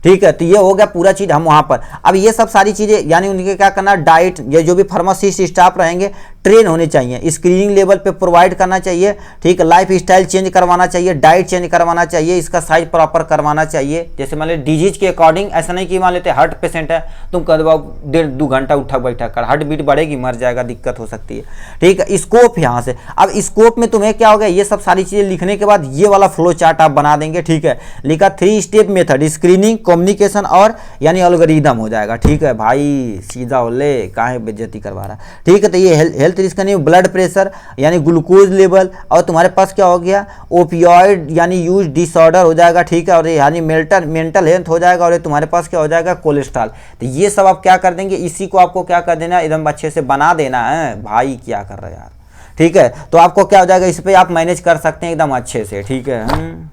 ठीक है। तो ये हो गया पूरा चीज़ हम वहाँ पर। अब ये सब सारी चीज़ें यानी उनके क्या करना, डाइट, ये जो भी फार्मासिस्ट स्टाफ रहेंगे ट्रेन होने चाहिए, स्क्रीनिंग लेवल पे प्रोवाइड करना चाहिए। ठीक है। लाइफ स्टाइल चेंज करवाना चाहिए, डाइट चेंज करवाना चाहिए, इसका साइज प्रॉपर करवाना चाहिए। जैसे मान लीजिए डिजीज के अकॉर्डिंग, ऐसा नहीं कि मान लेते हार्ट पेशेंट है तुम कर दो 1.5-2 घंटा उठा बैठा कर, हार्ट बीट बढ़ेगी मर जाएगा, दिक्कत हो सकती है। ठीक है। स्कोप यहाँ से, अब स्कोप में तुम्हें क्या हो गया, ये सब सारी चीज़ें लिखने के बाद ये वाला फ्लो चार्ट आप बना देंगे। ठीक है। लिखा 3 स्टेप मेथड, स्क्रीनिंग, कम्युनिकेशन और यानी एल्गोरिदम हो जाएगा। ठीक है भाई सीधा होले काहे बेइज्जती करवा रहा। ठीक है। तो ये हेल्थ रिस्क नहीं, ब्लड प्रेशर यानी ग्लूकोज लेवल, और तुम्हारे पास क्या हो गया ओपियोइड यानी यूज डिसऑर्डर हो जाएगा। ठीक है। और यानी मेंटल हेल्थ हो जाएगा, और ये तुम्हारे पास क्या हो जाएगा कोलेस्ट्रॉल। तो ये सब आप क्या कर देंगे, इसी को आपको क्या कर देना एकदम अच्छे से बना देना है। भाई क्या कर रहे हैं यार। ठीक है। तो आपको क्या हो जाएगा, इस पर आप मैनेज कर सकते हैं एकदम अच्छे से। ठीक है।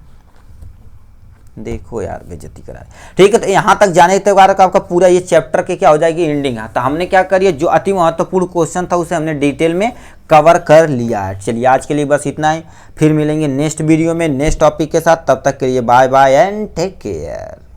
देखो यार बेइज्जती करा। ठीक है। तो यहाँ तक जाने के बाद आपका पूरा ये चैप्टर के क्या हो जाएगी एंडिंग है। तो हमने क्या करिए जो अति महत्वपूर्ण क्वेश्चन था उसे हमने डिटेल में कवर कर लिया है। चलिए आज के लिए बस इतना ही, फिर मिलेंगे नेक्स्ट वीडियो में नेक्स्ट टॉपिक के साथ। तब तक के लिए bye bye and take care.